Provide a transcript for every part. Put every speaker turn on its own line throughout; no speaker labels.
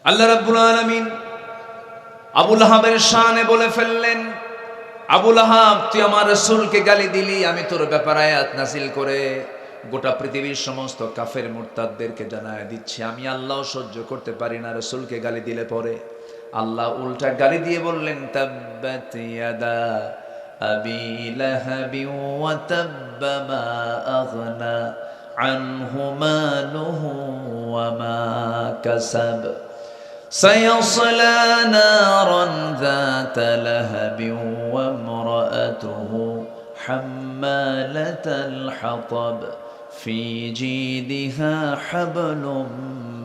আল্লাহ রাব্বুল আলামিন আবু লাহাবের শানে বলে ফেললেন, আবু লাহাব, তুই আমার রাসূলকে গালি দিলি, আমি তোর ব্যাপারে আয়াত নাযিল করে গোটা পৃথিবীর সমস্ত কাফের মুরতাদদেরকে জানায় দিচ্ছি, আমি আল্লাহ সহ্য করতে পারি না রাসূলকে গালি দিলে পরে। আল্লাহ উল্টা গালি দিয়ে বললেন, তাব্বাত ইয়াদা আবি লাহাবি ওয়া তাব্বা মা আগনা আনহু মালুহু ওয়া মা কাসাব سيصلى نارا ذات لهب وامرأته حمالة الحطب في جيدها حبل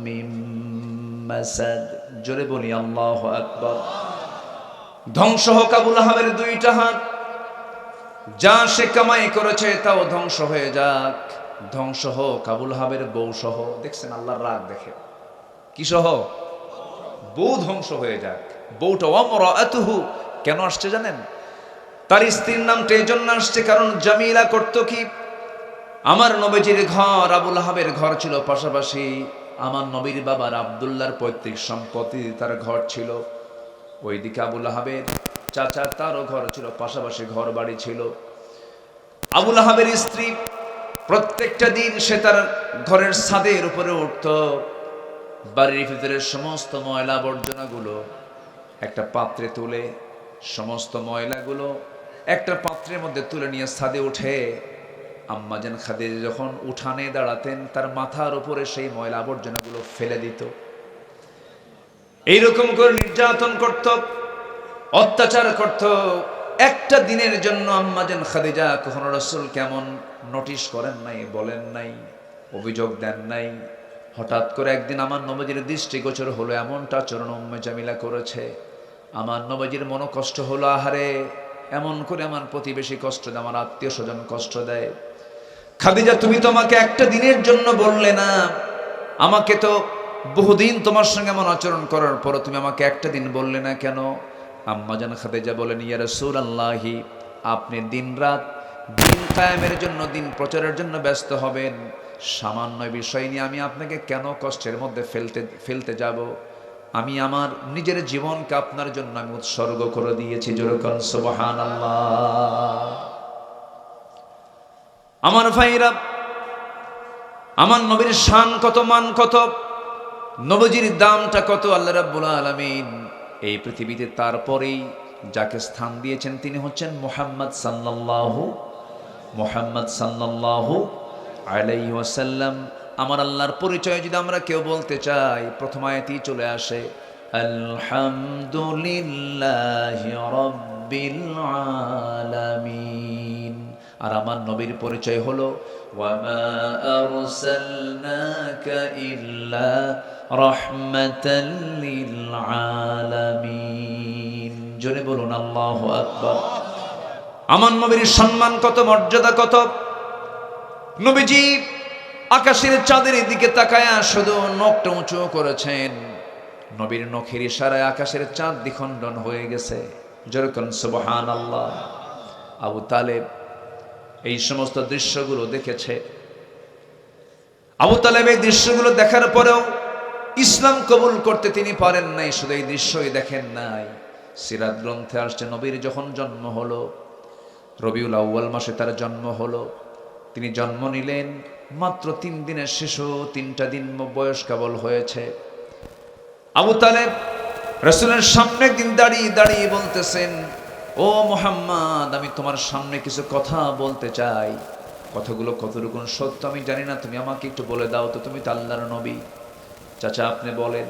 من مسد। জোরে বলি আল্লাহু আকবার। ধ্বংস হোক আবু লাহাবের দুইটা হাত, যা সে কামাই করেছে তাও ধ্বংস হয়ে যাক। ধ্বংস হোক আবু লাহাবের বউ সহ। দেখছেন আল্লাহর রাগ দেখে, কি সহ? বউ ধ্বংস হয়ে যাক। বউটা ওয়ামরাআতুহু কেন আসছে জানেন? তার স্ত্রীর নামটা এই জন্য আসছে কারণ জামিলা করত কি, আমার নবীজির ঘর আবু লাহাবের ঘর ছিল পাশাপাশি, আমার নবীর বাবার আব্দুল্লাহর পৈতৃক সম্পত্তি তার ঘর ছিল ওইদিকে, আবু লাহাবের চাচার তারও ঘর ছিল পাশাপাশি, ঘর বাড়ি ছিল। আবু লাহাবের স্ত্রী প্রত্যেকটা দিন সে তার ঘরের ছাদের উপরে উঠত, বাড়ির ভিতরের সমস্ত ময়লা আবর্জনাগুলো একটা পাত্রে তুলে, সমস্ত ময়লাগুলো একটা পাত্রের মধ্যে তুলে নিয়ে ছাদে উঠে আম্মাজান খাদিজা যখন উঠানে দাঁড়াতেন তার মাথার উপরে সেই ময়লা আবর্জনাগুলো ফেলে দিত। এইরকম করে নির্যাতন করত, অত্যাচার করত। একটা দিনের জন্য আম্মাজান খাদিজা কখনো রাসূল কেমন নোটিশ করেন নাই, বলেন নাই, অভিযোগ দেন নাই। হঠাৎ করে একদিন আমার নবীজির দৃষ্টিগোচর হলো এমনটা আচরণ উম্মে জামিলা করেছে। আমার নবীজির মনে কষ্ট হলো, আহারে এমন করে আমার প্রতিবেশী কষ্ট দেয়, আমার আত্মীয় স্বজন কষ্ট দেয়। খাদিজা, তুমি তো আমাকে একটা দিনের জন্য বললে না, আমাকে তো বহুদিন তোমার সঙ্গে এমন আচরণ করার পর তুমি আমাকে একটা দিন বললে না কেন? আম্মাজান খাদিজা বলেন, ইয়া রাসূলুল্লাহি, আপনি দিনরাত দিন কায়েমের জন্য, দিন প্রচারের জন্য ব্যস্ত হবেন, সামান্য বিষয় নিয়ে আমি আপনাকে কেন কষ্টের মধ্যে ফেলতে যাব? আমি আমার নিজের জীবনকে আপনার জন্য আমি উৎসর্গ করে দিয়েছি। যেরকম সুবহানাল্লাহ। আমার ভাইরা, আমার নবীর শান কত, মান কত, নবীজির দামটা কত আল্লাহ রাব্বুল আলামিন এই পৃথিবীতে তারপরেই যাকে স্থান দিয়েছেন তিনি হচ্ছেন মুহাম্মদ সাল্লাল্লাহু আলাইহি ওয়াসাল্লাম। আমার আল্লাহর পরিচয় যদি আমরা কেউ বলতে চাই, প্রথম আয়াতেই চলে আসে আলহামদুলিল্লাহি রাব্বিল আলামিন। আর আমার নবীর পরিচয় হলো ওয়া মা আরসালনাকা ইল্লা রাহমাতাল লিল আলামিন। জোরে বলুন আল্লাহু আকবার। আমার নবীর সম্মান কত, মর্যাদা কত। নবীজি আকাশের চাঁদের দিকে তাকায়া শুধু নখটা উঁচু করেছেন, নবীর নখের ইশারায় আকাশের চাঁদ দ্বিখণ্ডন হয়ে গেছে। যেরকম সুবহানাল্লাহ। আবু তালেব এই সমস্ত দৃশ্যগুলো দেখেছে। আবু তালেব এই দৃশ্যগুলো দেখার পরেও ইসলাম কবুল করতে তিনি পারেন নাই। শুধু এই দৃশ্যই দেখেন নাই, সিরাত গ্রন্থে আসছে নবীর যখন জন্ম হলো, রবিউল আউয়াল মাসে তার জন্ম হলো। তিনি জন্ম নিলেন, মাত্র 3 দিনের শিশু, 3টা দিন বয়স কেবল হয়েছে। আবু তালেব রাসূলের সামনে একদিন দাঁড়িয়ে বলতেছেন, ও মুহাম্মদ, আমি তোমার সামনে কিছু কথা বলতে চাই। কথাগুলো কতটুকু সত্য আমি জানি না, তুমি আমাকে একটু বলে দাও তো, তুমি তো আল্লাহর নবী। চাচা আপনি বলেন।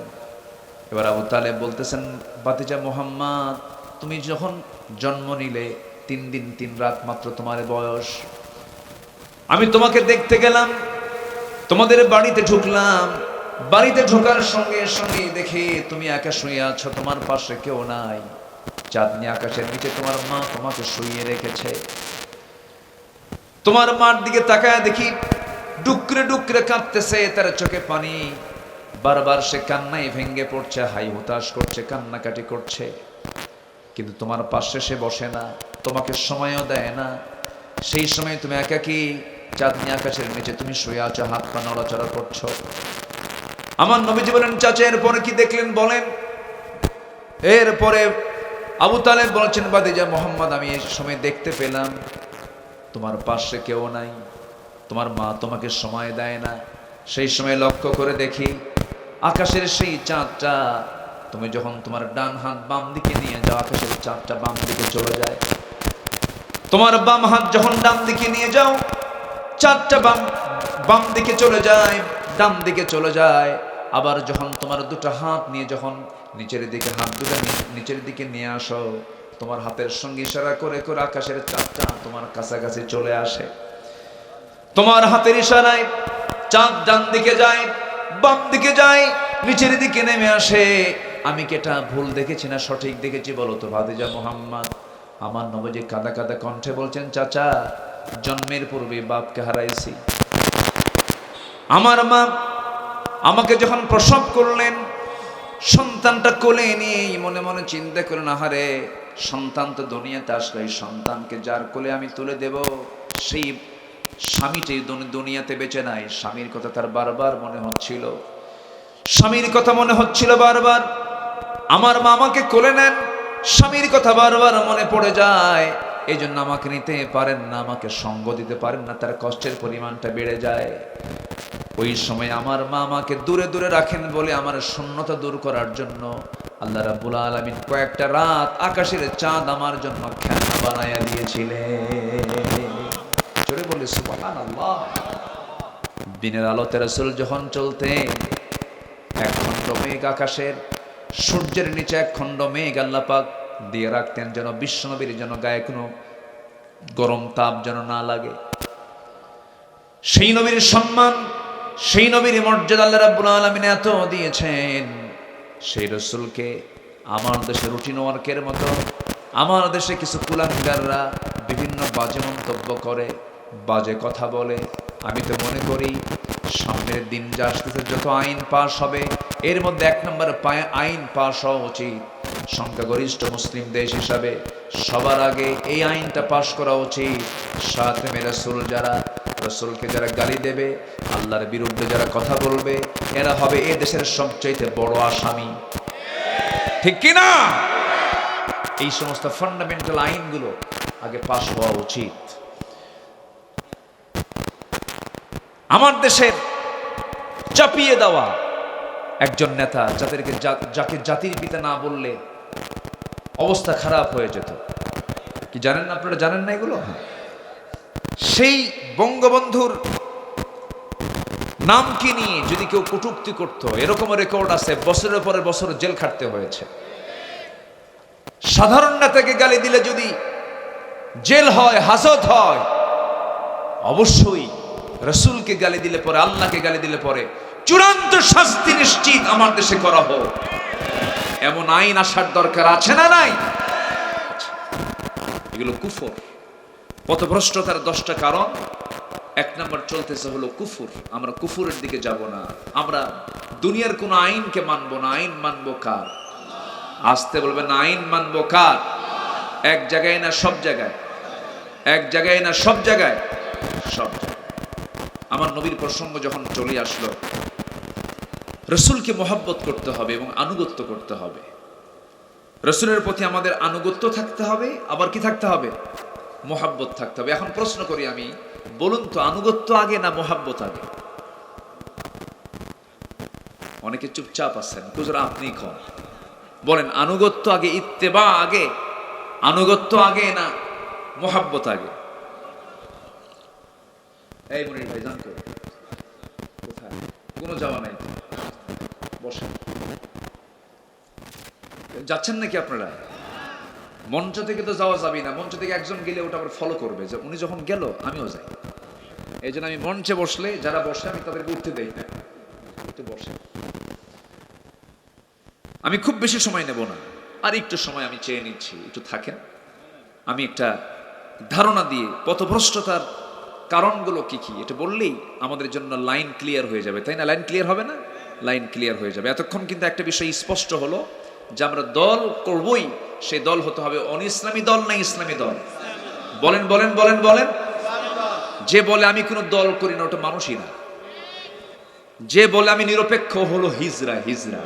এবার আবু তালেব বলতেছেন, ভাতিজা মুহাম্মদ, তুমি যখন জন্ম নিলে 3 দিন 3 রাত মাত্র তোমার বয়স। আমি তোমাকে দেখতে গেলাম, তোমাদের বাড়িতে ঢুকলাম। বাড়িতে ঢোকার সঙ্গে সঙ্গে দেখে তুমি একা শুয়ে আছো, তোমার পাশে কেউ নাই। চাঁদনি আকাশের নিচে তোমার মা তোমাকে শুইয়ে রেখেছে। তোমার মার দিকে তাকায় দেখি ডুকরে ডুকরে কাঁদতেছে, তার চোখে পানি। বারবার সে কান্নায় ভেঙ্গে পড়ছে, হাই হুতাশ করছে, কান্নাকাটি করছে। কিন্তু তোমার পাশে সে বসে না, তোমাকে সময়ও দেয় না। সেই সময় তুমি একাকী চাঁদনি আকাশের নিচে তুমি শুয়ে আছো, হাত পা নড়াচড়া করছো। আমার নবীজি বলেন, চাচা এরপরে কি দেখলেন বলেন? এরপরে আবু তালেব বলছেন, ভাতিজা মুহাম্মদ, আমি এই সময় দেখতে পেলাম তোমার পাশে কেউ নাই, তোমার মা তোমাকে সময় দেয় না। সেই সময় লক্ষ্য করে দেখি আকাশের সেই চাঁদটা, তুমি যখন তোমার ডান হাত বাম দিকে নিয়ে যাও, আকাশের চাঁদটা বাম দিকে চলে যায়। তোমার বাম হাত যখন ডান দিকে নিয়ে যাও, চাঁদটা বাম দিকে চলে যায়, ডান দিকে চলে যায়। আবার যখন তোমার দুটো হাত নিয়ে যখন নিচের দিকে, হাত দুটো নিচের দিকে নিয়ে আসো, তোমার হাতের সঙ্গে ইশারা করে করে আকাশের চাঁদটা তোমার কাছাকাছি চলে আসে। তোমার হাতের ইশারায় চাঁদ ডান দিকে যায়, বাম দিকে যায়, নিচের দিকে নেমে আসে। আমি কি এটা ভুল দেখেছি না সঠিক দেখেছি বলো তো ভাতিজা মুহাম্মদ? আমার নবীজি কাঁদা কাঁদা কণ্ঠে বলছেন, চাচা জন্মের পূর্বে বাপকে হারাইছি। আমার মা আমাকে যখন প্রসব করলেন, সন্তানটা কোলে নিয়ে মনে মনে চিন্তা করলেন, আহারে সন্তান তো দুনিয়াতে আসলো, এই সন্তানকে যার কোলে আমি তুলে দেব, সেই স্বামীটি দুনিয়াতে বেঁচে নাই। স্বামীর কথা তার বারবার মনে হচ্ছিল, স্বামীর কথা মনে হচ্ছিল বারবার। আমার মা আমাকে কোলে নেন, স্বামীর কথা বারবার মনে পড়ে যায়। এই জন্য আমাকে নিতে পারেন না, আমাকে সঙ্গ দিতে পারেন না, তার কষ্টের পরিমাণটা বেড়ে যায়। ওই সময় আমার মা আমাকে দূরে দূরে রাখেন বলে আমার শূন্যতা দূর করার জন্য আল্লাহ রাব্বুল আলামিন কয়েকটা রাত আকাশের চাঁদ আমার জন্য খেলনা বানায়া দিয়েছিলেন। জোরে বলি সুবহানাল্লাহ। দিনের আলোতে রাসূল যখন চলতেন, এক খণ্ড মেঘ আকাশের, সূর্যের নিচে এক খণ্ড মেঘ আল্লাহ পাক দিয়ে রাখতেন, যেন বিশ্বনবীর যেন গায়ে কোনো গরম তাপ যেন না লাগে। সেই নবীর সম্মান, সেই নবীর মর্যাদা আল্লাহ রাব্বুল আলামিন এত দিয়েছেন, সেই রাসূলকে আমার দেশে রুটিন ওয়ার্কের মতো আমার দেশে কিছু কুলাঙ্গাররা বিভিন্ন বাজে মন্তব্য করে, বাজে কথা বলে। আমি তো মনে করি সামনের দিন যা আসতেছে, যত আইন পাশ হবে, এর মধ্যে এক নম্বর আইন পাশ হওয়া উচিত সংখ্যাগরিষ্ঠ মুসলিম দেশ হিসাবে। সবার আগে এই আইনটা পাশ করা উচিত, শাতিমে রাসূল যারা, রাসূলকে যারা গালি দেবে, আল্লাহর বিরুদ্ধে যারা কথা বলবে, এরা হবে এই দেশের সবচাইতে বড় আসামি। ঠিক কি না? এই সমস্ত ফান্ডামেন্টাল আইনগুলো আগে পাশ হওয়া উচিত। আমার দেশের চাপিয়ে দেওয়া একজন নেতা, যাকে জাতির পিতা না বললে অবস্থা খারাপ হয়ে যেত, কি জানেন না? আপনারা জানেন না এগুলো? সেই বঙ্গবন্ধুর নামকে নিয়ে যদি কেউ কটূক্তি করত, এরকম রেকর্ড আছে, বছরের পরে বছর জেল খাটতে হয়েছে। সাধারণ নেতাকে গালি দিলে যদি জেল হয়, হাজত হয়, অবশ্যই রাসূলকে গালি দিলে পরে, আল্লাহকে গালি দিলে পরে চূড়ান্ত শাস্তি নিশ্চিত আমার দেশে করা হোক, এমন আইন আসার দরকার আছে না নাই? এগুলো কুফর, পথভ্রষ্টতার 10টা কারণ। এক নম্বর চলতেছে হলো কুফর। আমরা কুফরের দিকে যাব না, আমরা দুনিয়ার কোন আইনকে মানবো না। আইন মানবো কার? আসতে বলবেন, আইন মানবো কার? এক জায়গায় না সব জায়গায়? এক জায়গায় না সব জায়গায়? সব জায়গায়। আমার নবীর প্রসঙ্গ যখন চলে আসলো, রাসূলকে মহব্বত করতে হবে এবং আনুগত্য করতে হবে। রাসূলের প্রতি আমাদের আনুগত্য থাকতে হবে, আবার কি থাকতে হবে? মহব্বত থাকতে হবে। এখন প্রশ্ন করি আমি, বলুন তো, আনুগত্য আগে না মহব্বত আগে? অনেকে চুপচাপ আছেন, হুজুর আপনি কন, বলেন আনুগত্য আগে, ইত্তেবা আগে, আনুগত্য আগে না মহব্বত আগে? এই মনির ভাই জান তো কোথায়? কোনো যাওয়া নাই, বসেন। যাচ্ছেন নাকি আপনারা? মঞ্চ থেকে তো যাওয়া যাবে না, মঞ্চ থেকে একজন গেলে ওটা আবার ফলো করবে, যে উনি যখন গেল আমিও যাই। এই জন্য আমি মঞ্চে বসলে যারা বসে আমি তাদেরকে উঠতে দেই না, একটু বসে। আমি খুব বেশি সময় নেব না, আর একটু সময় আমি চেয়ে নিচ্ছি, একটু থাকেন। আমি একটা ধারণা দিয়ে পথভ্রষ্টতার কারণগুলো কি কি এটা বললেই আমাদের জন্য লাইন ক্লিয়ার হয়ে যাবে, তাই না? লাইন ক্লিয়ার হবে না? লাইন ক্লিয়ার হয়ে যাবে। এতক্ষণ কিন্তু একটা বিষয় স্পষ্ট হলো যে আমরা দল করবই, সেই দল হতে হবে অনিসলামী দল না ইসলামী দল? বলেন বলেন বলেন বলেন। যে বলে আমি কোনো দল করি না, ওটা মানুষই না। যে বলে আমি নিরপেক্ষ হলো হিজরা। হিজরা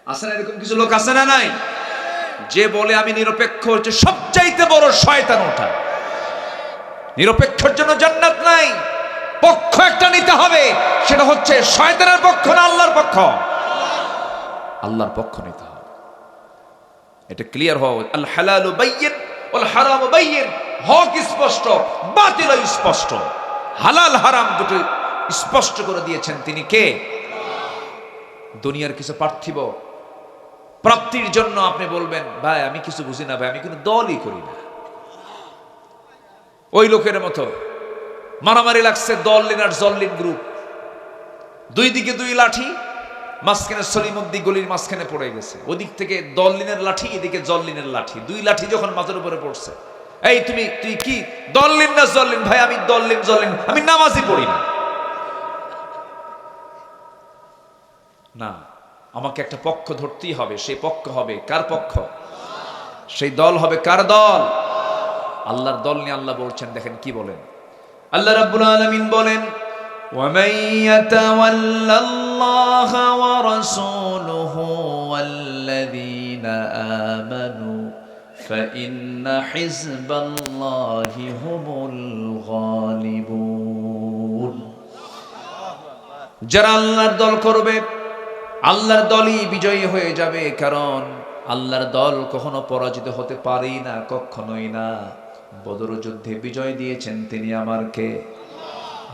আছে না, এরকম কিছু লোক আছে না নাই? যে বলে আমি নিরপেক্ষ হচ্ছে সবচাইতে বড় শয়তান ওটা। নিরপেক্ষর জন্য জান্নাত নাই, পক্ষ একটা নিতে হবে, সেটা হচ্ছে শয়তানের পক্ষ না আল্লাহর পক্ষ। আল্লাহর পক্ষ নিতে হবে, এটা ক্লিয়ার হওয়া। আল হালালু বাইয়িন ওয়াল হারামু বাইয়িন, হক স্পষ্ট, বাতিল স্পষ্ট। হালাল হারাম দুটো স্পষ্ট করে দিয়েছেন তিনি কে? দুনিয়ার কিছু পার্থিব প্রাপ্তির জন্য আপনি বলবেন ভাই আমি কিছু বুঝি না, ভাই আমি কোনো দলই করি না, ওই লোকের মতো মারামারি লাগছে দললিন আর জল্লিন গ্রুপ, দুই দিকে দুই লাঠি, মাঝখানে সলিমুদ্দি গলির মাঝখানে পড়ে গেছে, ওদিক থেকে দললিনের লাঠি, এদিকে জল্লিনের লাঠি, দুই লাঠি যখন মাথার উপরে পড়ছে, এই তুই কি দললিন না জল্লিন? ভাই আমি দললিন জল্লিন, আমি নামাজই পড়ি না। না, আমাকে একটা পক্ষ ধরতেই হবে, সেই পক্ষ হবে কার পক্ষ? সেই দল হবে কার দল? আল্লাহর দল নিয়ে আল্লাহ বলছেন, দেখেন কি বলেন আল্লাহ রাব্বুল আলামিন বলেন, وَمَن يَتَوَلَّ اللَّهَ وَرَسُولَهُ وَالَّذِينَ آمَنُوا فَإِنَّ حِزْبَ اللَّهِ هُمُ الْغَالِبُونَ। যারা আল্লাহর দল করবে, আল্লাহর দলই বিজয়ী হয়ে যাবে, কারণ আল্লাহর দল কখনো পরাজিত হতে পারেই না, কখনোই না। বদর যুদ্ধে বিজয় দিয়েছেন তিনি আমার কে?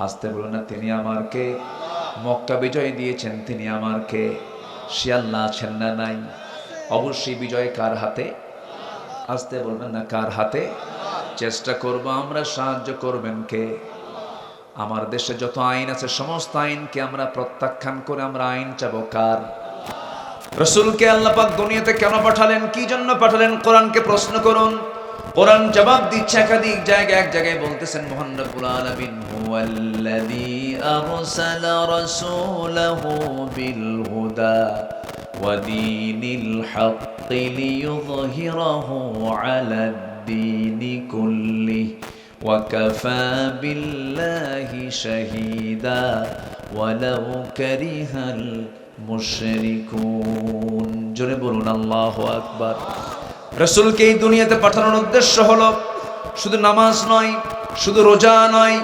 আসতে বলো না, তিনি আমার কে? মক্কা বিজয় দিয়েছেন তিনি আমার কে? সে আল্লাহ আছেন না নাই? অবশ্যই বিজয় কার হাতে? আসতে বলবেন না, কার হাতে? চেষ্টা করব আমরা, সাহায্য করবেন কে? আমার দেশে যত আইন আছে সমস্ত আইনকে আমরা প্রত্যাখ্যান করে আমরা আইন চাবো কার? রাসূলকে আল্লাহ পাক দুনিয়াতে কেন পাঠালেন, কি জন্য পাঠালেন? কোরআনকে প্রশ্ন করুন, কোরআন জবাব দিচ্ছে একাধিক জায়গায়। এক জায়গায় বলতেছেন মহান রব্বুল আলামিন, হুয়াল্লাযী আরসালা রাসূলাহু বিল হুদা ওয়া দীনিল হাক্কি লিইয়ুযহিরাহু আলাদ দীনি কুল্লিহি ওয়া কাফা বিল্লাহি শাহীদা ওয়ালাউ কারিহাল মুশরিকুন। জোরে বলুন আল্লাহু আকবার। রাসূলকে এই দুনিয়াতে পাঠানোর উদ্দেশ্য হলো শুধু নামাজ নয়, শুধু রোজা নয়,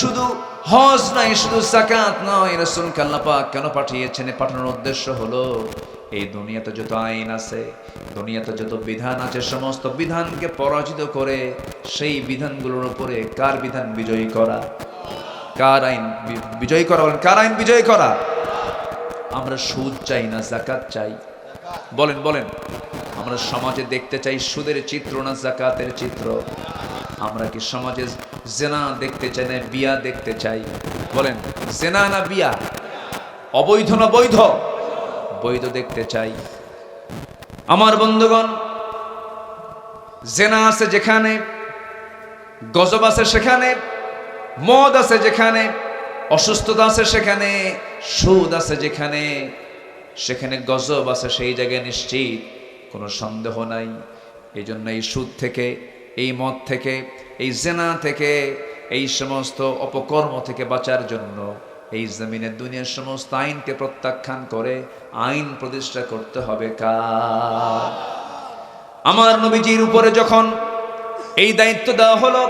শুধু হজ নয়, শুধু যাকাত নয়। রাসূলকে আল্লাহ পাক কেন পাঠিয়েছেন? পাঠানোর উদ্দেশ্য হলো এই দুনিয়াতে যত আইন আছে, দুনিয়াতে যত বিধান আছে, সমস্ত বিধানকে পরাজিত করে সেই বিধানগুলোর উপরে কার বিধান বিজয়ী করা? কার আইন বিজয়ী করা? বলেন কার আইন বিজয়ী করা? আমরা সুদ চাই না যাকাত চাই? বলেন বলেন, আমরা সমাজে দেখতে চাই সুদের চিত্র না যাকাতের চিত্র? আমরা কি সমাজে জেনা দেখতে চাই না বিয়া দেখতে চাই? বলেন জেনা না বিয়া, অবৈধ না বৈধ? বৈধ দেখতে চাই। আমার বন্ধুগণ, জেনা আছে যেখানে, গজব আছে সেখানে, মদ আছে যেখানে, অসুস্থতা আছে সেখানে, সুদ আছে যেখানে, সেখানে গজব আছে সেই জায়গায় নিশ্চিত কোনো সন্দেহ নাই। এই জন্য এই সুদ থেকে, এই মদ থেকে, এই জেনা থেকে, এই সমস্ত অপকর্ম থেকে বাঁচার জন্য এই জমিনের দুনিয়ার সমস্ত আইনকে প্রত্যাখ্যান করে আইন প্রতিষ্ঠা করতে হবে কার? আমার নবীজির উপরে যখন এই দায়িত্ব দেওয়া হলো,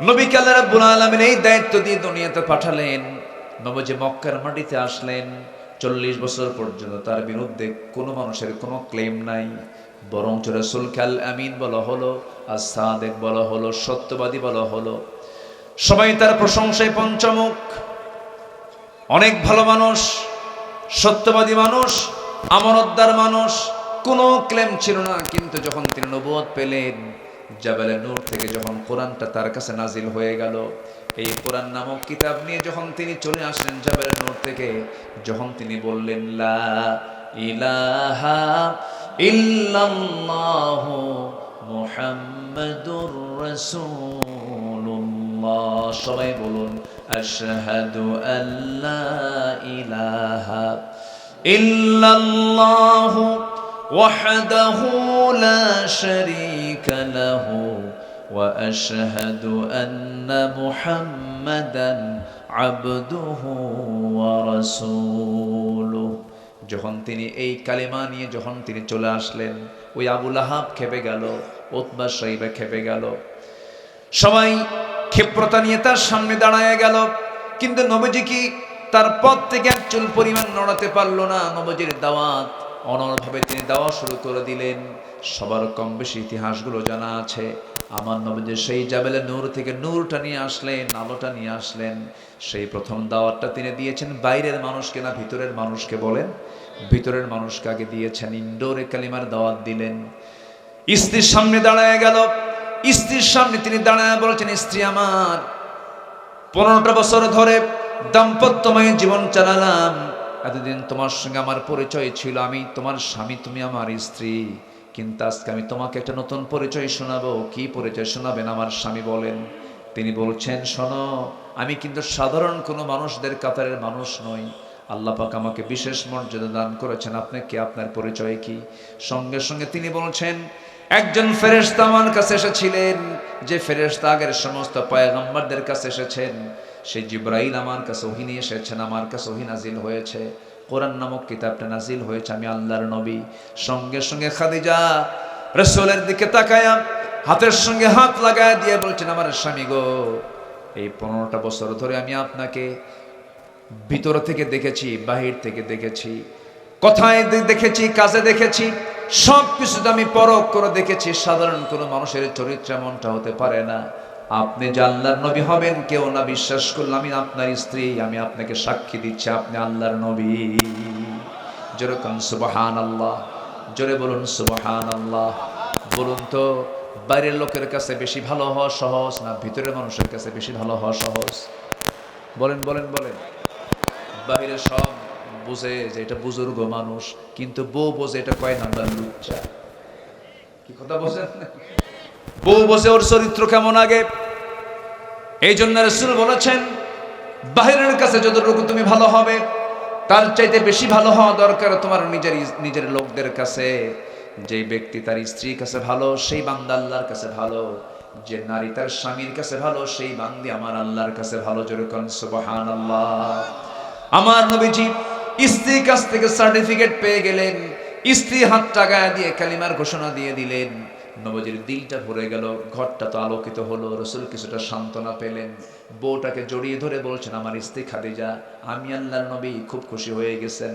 নবীকে আল্লাহ রাব্বুল আলামিন এই দায়িত্ব দিয়ে দুনিয়াতে পাঠালেন। নবীজি মক্কার মাটিতে আসলেন, 40 বছর পর্যন্ত তার বিরুদ্ধে কোনো মানুষের কোনো ক্লেম নাই, বরঞ্চ রাসূলকে আল আমিন বলা হলো, as-সাদিক বলা হলো, সত্যবাদী বলা হলো। সবাই তার প্রশংসায় পঞ্চমুখ। অনেক ভালো মানুষ, সত্যবাদী মানুষ, আমানতদার মানুষ, কোনো ক্লেম ছিল না। কিন্তু যখন তিনি নবুয়ত পেলেন, জাবালে নূর থেকে যখন কোরআনটা তার কাছে নাজিল হয়ে গেল, এই কোরআন নামক কিতাব নিয়ে যখন তিনি চলে আসলেন জাবালে নূর থেকে, যখন তিনি বললেন লা ইলাহা ইল্লাল্লাহু মুহাম্মাদুর রাসূলুল্লাহ, সবাই বলুন আশহাদু আল্লা ইলাহা ইল্লাল্লাহু ওয়াহদাহু লা শারীকা লাহু ওয়া আশহাদু আন্না মুহাম্মাদান আবদুহু ওয়া রাসূলুহু। যখন তিনি এই কালেমা নিয়ে যখন তিনি চলে আসলেন, ওই আবু লাহাব খেপে গেল, উতবা সাইবা খেপে গেল, সবাই ক্ষিপ্রতা নিয়ে তার সামনে দাঁড়ায় গেল। কিন্তু নবীজি কি তার পথ থেকে এক চুল পরিমাণ নড়াতে পারল না। নবীজির দাওয়াত অনড়ভাবে তিনি দাওয়া শুরু করে দিলেন। সবার কম বেশি ইতিহাসগুলো জানা আছে। আমার নবীজি সেই জাবেলে নূর থেকে নূরটা নিয়ে আসলেন, আলোটা নিয়ে আসলেন। সেই প্রথম দাওয়াতটা তিনি দিয়েছেন বাইরের মানুষকে না ভিতরের মানুষকে বলেন? ভিতরের মানুষকে আগে দিয়েছেন। ইনডোরে কালিমার দাওয়াত দিলেন। স্ত্রীর সামনে দাঁড়ায় গেল। স্ত্রীর সামনে তিনি দাঁড়ায় বলেছেন, স্ত্রী আমার, 15টা বছর ধরে দাম্পত্যময় জীবন চালালাম। এতদিন তোমার সঙ্গে আমার পরিচয় ছিল, আমি তোমার স্বামী, তুমি আমার স্ত্রী। কিন্তু আজকে আমি তোমাকে একটা নতুন পরিচয় শোনাবো। কি পরিচয় শোনাবেন আমার স্বামী? বলেন। তিনি বলছেন, শোনো, আমি কিন্তু সাধারণ কোনো মানুষদের কাতারের মানুষ নই। আল্লাহ পাক আমাকে বিশেষ মর্যাদা দান করেছেন। আপনি কি, আপনার পরিচয় কি? সঙ্গে সঙ্গে তিনি বলছেন, একজন ফেরেশতা আমার কাছে এসেছিলেন, যে ফেরেশতা আগের সমস্ত পয়গম্বরদের কাছে এসেছেন। সেই জিবরাইল আমার কাছে ওহী নিয়ে এসেছেন, আমার কাছে ওহী নাজিল হয়েছে, কোরআন নামক কিতাবটা নাজিল হয়েছে, আমি আল্লাহর নবী। সঙ্গে সঙ্গে খাদিজা রাসূলের দিকে তাকায়া হাতের সঙ্গে হাত লাগায় দিয়ে বলছেন, আমার স্বামী গো, এই 15টা বছর ধরে আমি আপনাকে ভিতর থেকে দেখেছি, বাহির থেকে দেখেছি, কথায় দেখেছি, কাজে দেখেছি, সব কিছুতে আমি পরখ করে দেখেছি। সাধারণ কোনো মানুষের চরিত্র এমনটা হতে পারে না। আপনি যে আল্লাহর নবী হবেন কেউ না বিশ্বাস করলে আমি আপনার স্ত্রী, আমি আপনাকে সাক্ষী দিচ্ছি আপনি আল্লাহর নবী। জোরে বলুন সুবহানাল্লাহ, জোরে বলুন সুবহানাল্লাহ। বলুন তো, বাইরের লোকের কাছে বেশি ভালো হওয়া সহজ না ভিতরের মানুষের কাছে বেশি ভালো হওয়া সহজ? বলেন বলেন বলেন। বাইরে সব বুঝে যে এটা বুজুর্গ মানুষ, কিন্তু বউ বোঝে এটা কয় নাম্বার লুচ্চা। কি কথা বলছেন? বউ বোঝে ওর চরিত্র কেমন আগে। এই জন্য রাসূল বলেছেন, বাহিরের কাছে যতটুকু তুমি ভালো হবে তার চাইতে বেশি ভালো হওয়া দরকার তোমার নিজের লোকদের কাছে। যে ব্যক্তি তার স্ত্রীর কাছে ভালো, সেই বান্দা আল্লাহর কাছে ভালো। যে নারী তার স্বামীর কাছে ভালো, সেই বান্দি আমার আল্লাহর কাছে ভালো। জোরে কোন সুবহানাল্লাহ। আমার নবীজি স্ত্রীর কাছ থেকে সার্টিফিকেট পেয়ে গেলেন। স্ত্রী হাতটা গায়ে দিয়ে কালিমার ঘোষণা দিয়ে দিলেন। নবীজির দিলটা ভরে গেল, ঘরটা তো আলোকিত হলো। রাসূল কিছুটা সান্ত্বনা পেলেন। বউটাকে জড়িয়ে ধরে বলছেন, আমার স্ত্রী খাদিজা, আমি আল্লাহর নবী, খুব খুশি হয়ে গেছেন।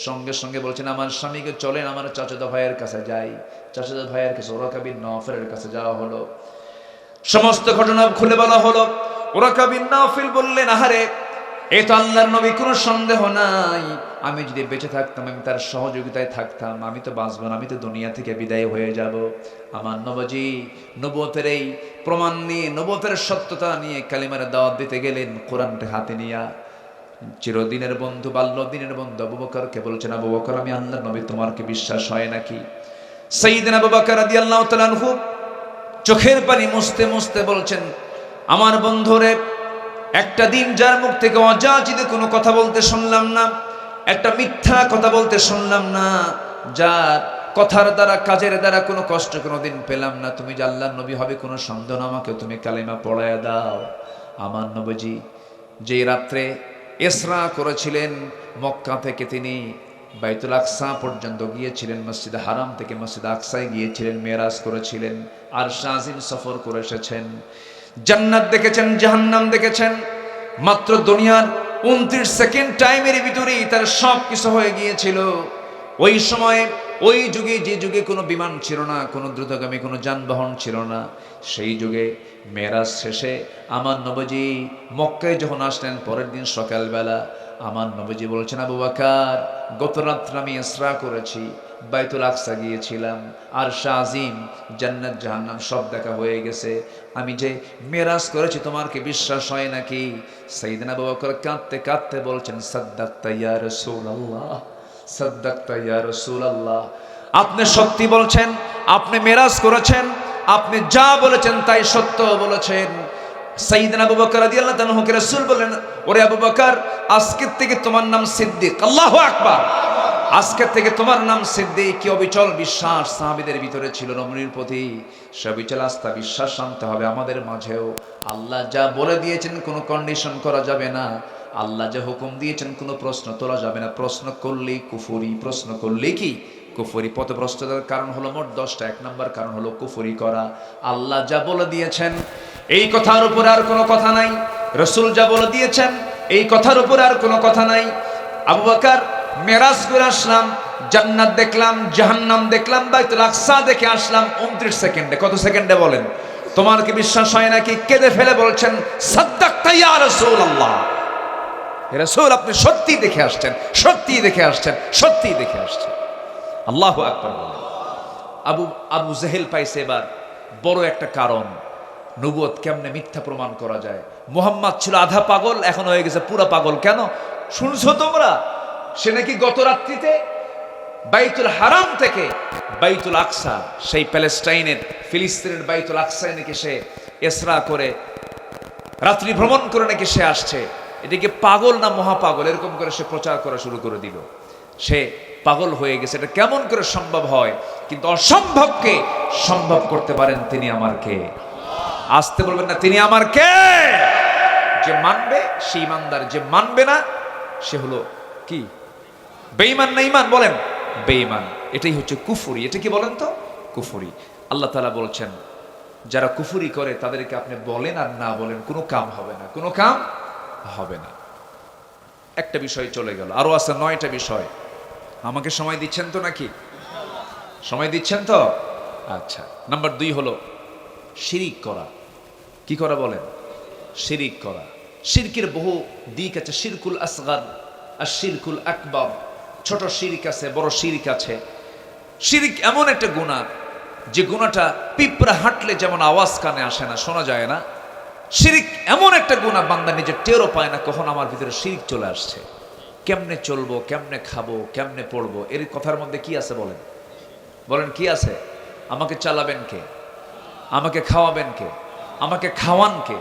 সঙ্গে সঙ্গে বলছেন, আমার স্বামীকে চলেন আমার চাচাতো ভাইয়ের কাছে যাই। চাচাতো ভাইয়ের কাছে ওরাকা বিন নওফলের কাছে যাওয়া হলো। সমস্ত ঘটনা খুলে বলা হলো। ওরাকা বিন নওফল বললেন, আহারে, এই তো আল্লাহর নবী, কোনো সন্দেহ নাই, আমি যদি বেঁচে থাকতাম, আমি তার সহযোগিতায় থাকতাম, আমি তো বাঁচব না, আমি তো দুনিয়া থেকে বিদায় হয়ে যাব। আমার নবীজি নবুয়তের এই প্রমাণ নিয়ে, নবুয়তের সত্যতা নিয়ে কালিমার দাওয়াত দিতে গেলেন, কোরআনটা হাতে নিয়ে। চিরদিনের বন্ধু, বাল্যদিনের বন্ধু আবু বকরকে বলছেন, আবু বকর, আমি আল্লাহর নবী, তোমার কি বিশ্বাস হয় নাকি? সাইয়েদনা আবু বকর রাদিয়াল্লাহু তাআলা আনহু চোখের পানি মুছতে মুছতে বলছেন, আমার বন্ধুরে, একটা দিন যার মুখ থেকে অযাচিত কোনো কথা বলতে শুনলাম না, একটা মিথ্যা কথা বলতে শুনলাম না, যার কথার দ্বারা কাজের দ্বারা কোনো কষ্ট কোনোদিন পেলাম না, তুমি যে আল্লাহর নবী হবে কোনো সন্দেহ না, আমাকে তুমি কালেমা পড়ায়া দাও। আমার নবীজি যে রাত্রে ইসরা করেছিলেন, মক্কা থেকে তিনি বাইতুল আকসা পর্যন্ত গিয়েছিলেন, মসজিদ হারাম থেকে মসজিদ আকসায় গিয়েছিলেন, মেরাজ করেছিলেন, আর শাহিন সফর করে এসেছেন, জান্নাত দেখেছেন, জাহান্নাম দেখেছেন। মাত্র দুনিয়ার 29 সেকেন্ড টাইমের ভিতরেই তার সব কিছু হয়ে গিয়েছিল। ওই সময়ে, ওই যুগে, যে যুগে কোনো বিমান ছিল না, কোনো দ্রুতগামী কোনো যানবাহন ছিল না, সেই যুগে মেরাজ শেষে আমার নবীজি মক্কায় যখন আসলেন, পরের দিন সকালবেলা আমার নবীজি বলছেন, আবু বকর, গত রাত্রে আমি ইসরা করেছি, বাইতুল আকসা গিয়েছিলাম, আর শাহিন, জান্নাত জাহান্নাম সব দেখা হয়ে গেছে। আমি যে মেরাজ করেছি, তোমার কি বিশ্বাস হয় নাকি? সাইয়েদনা আবু বকর কাঁদতে কাঁদতে বলছেন, সাদ্দাকতা ইয়া রাসূলুল্লাহ, সাদ্দাকতা ইয়া রাসূলুল্লাহ, আপনি সত্যি বলছেন, আপনি মেরাজ করেছেন, আপনি যা বলেছেন তাই সত্য বলেছেন। সাইয়েদনা আবু বকর রাদিয়াল্লাহু তাআলা কে রাসূল বলেন, ওরে আবু বকর, আজকের থেকে তোমার নাম সিদ্দিক। আল্লাহু আকবার। আজকে থেকে তোমার নাম সিদ্দিক। কি অবিচল বিশ্বাস সাহাবীদের ভিতরে ছিল নবীর প্রতি, সে অবিচল আস্থা বিশ্বাস আনতে হবে আমাদের মাঝেও। আল্লাহ যা বলে দিয়েছেন কোনো কন্ডিশন করা যাবে না, আল্লাহ যে হুকুম দিয়েছেন কোনো প্রশ্ন তোলা যাবে না। প্রশ্ন করলেই কুফরি, প্রশ্ন করলেই কি কুফরি। পথভ্রষ্টতার কারণ হলো মোট 10টা। 1 নম্বর কারণ হলো কুফরি করা। আল্লাহ যা বলে দিয়েছেন এই কথার উপরে আর কোনো কথা নাই, রাসূল যা বলে দিয়েছেন এই কথার উপরে আর কোনো কথা নাই। আবু বকর মেরাজ করে আসলাম, জান্নাত দেখলাম, জাহান্নাম দেখলাম, বাইতুল আকসা দেখে আসলাম 29 সেকেন্ডে। কত সেকেন্ডে বলেন? তোমার কি বিশ্বাস হয় নাকি? কেঁদে ফেলে বলছেন সাদ্দাকতা ইয়া রাসূলুল্লাহ, হে রাসূল আপনি সত্যি দেখে আসছেন, সত্যি দেখে আসছেন, সত্যি দেখে আসছেন। আল্লাহু আকবার বলেন। আবু জেহেল পাইছে এবার বড় একটা কারণ, নবুয়ত কেমনে মিথ্যা প্রমাণ করা যায়। মুহাম্মদ ছিল আধা পাগল, এখন হয়ে গেছে পুরা পাগল। কেন শুনছো তোমরা? সে নাকি গত রাত্রিতে বাইতুল হারাম থেকে বাইতুল আকসা, সেই প্যালেস্টাইনের ফিলিস্তিনের বাইতুল আকসায় নাকি সে ইসরা করে রাত্রি ভ্রমণ করে নাকি সে আসছে। এটাকে পাগল না মহাপাগল এরকম করে সে প্রচার করা শুরু করে দিল। সে পাগল হয়ে গেছে, এটা কেমন করে সম্ভব হয়? কিন্তু অসম্ভবকে সম্ভব করতে পারেন তিনি আমার কে। আসতে বলবেন না তিনি আমার কে। যে মানবে সে ইমানদার, যে মানবে না সে হলো কি বেঈমান না ঈমান? বলেন বেঈমান। এটাই হচ্ছে কুফরি। এটা কি বলেন তো? কুফরি। আল্লাহ তাআলা বলছেন যারা কুফরি করে তাদেরকে আপনি বলেন আর না বলেন কোনো কাম হবে না, কোনো কাম হবে না। একটা বিষয় চলে গেল, আরো আছে 9টা বিষয়। আমাকে সময় দিচ্ছেন তো নাকি? সময় দিচ্ছেন তো? আচ্ছা। নাম্বার 2 হলো শিরিক করা। কি করা বলেন? শিরিক করা। শিরকের বহু দিক আছে। শিরকুল আসগার আর শিরকুল আকবার। ছোট শিরিক আছে, বড় শিরিক আছে। শিরিক এমন একটা গুনাহ যে গুনাহটা পিঁপড়া হাঁটলে যেমন আওয়াজ কানে আসে না, শোনা যায় না, শিরিক এমন একটা গুনাহ বান্দা নিজে টেরও পায় না কখন আমার ভিতরে শিরিক চলে আসছে। কেমনে চলবো, কেমনে খাবো, কেমনে পড়বো, এর কথার মধ্যে কি আছে বলেন? বলেন কি আছে? আমাকে চালাবেন কে? আমাকে খাওয়াবেন কে? আমাকে খাওয়ান কে?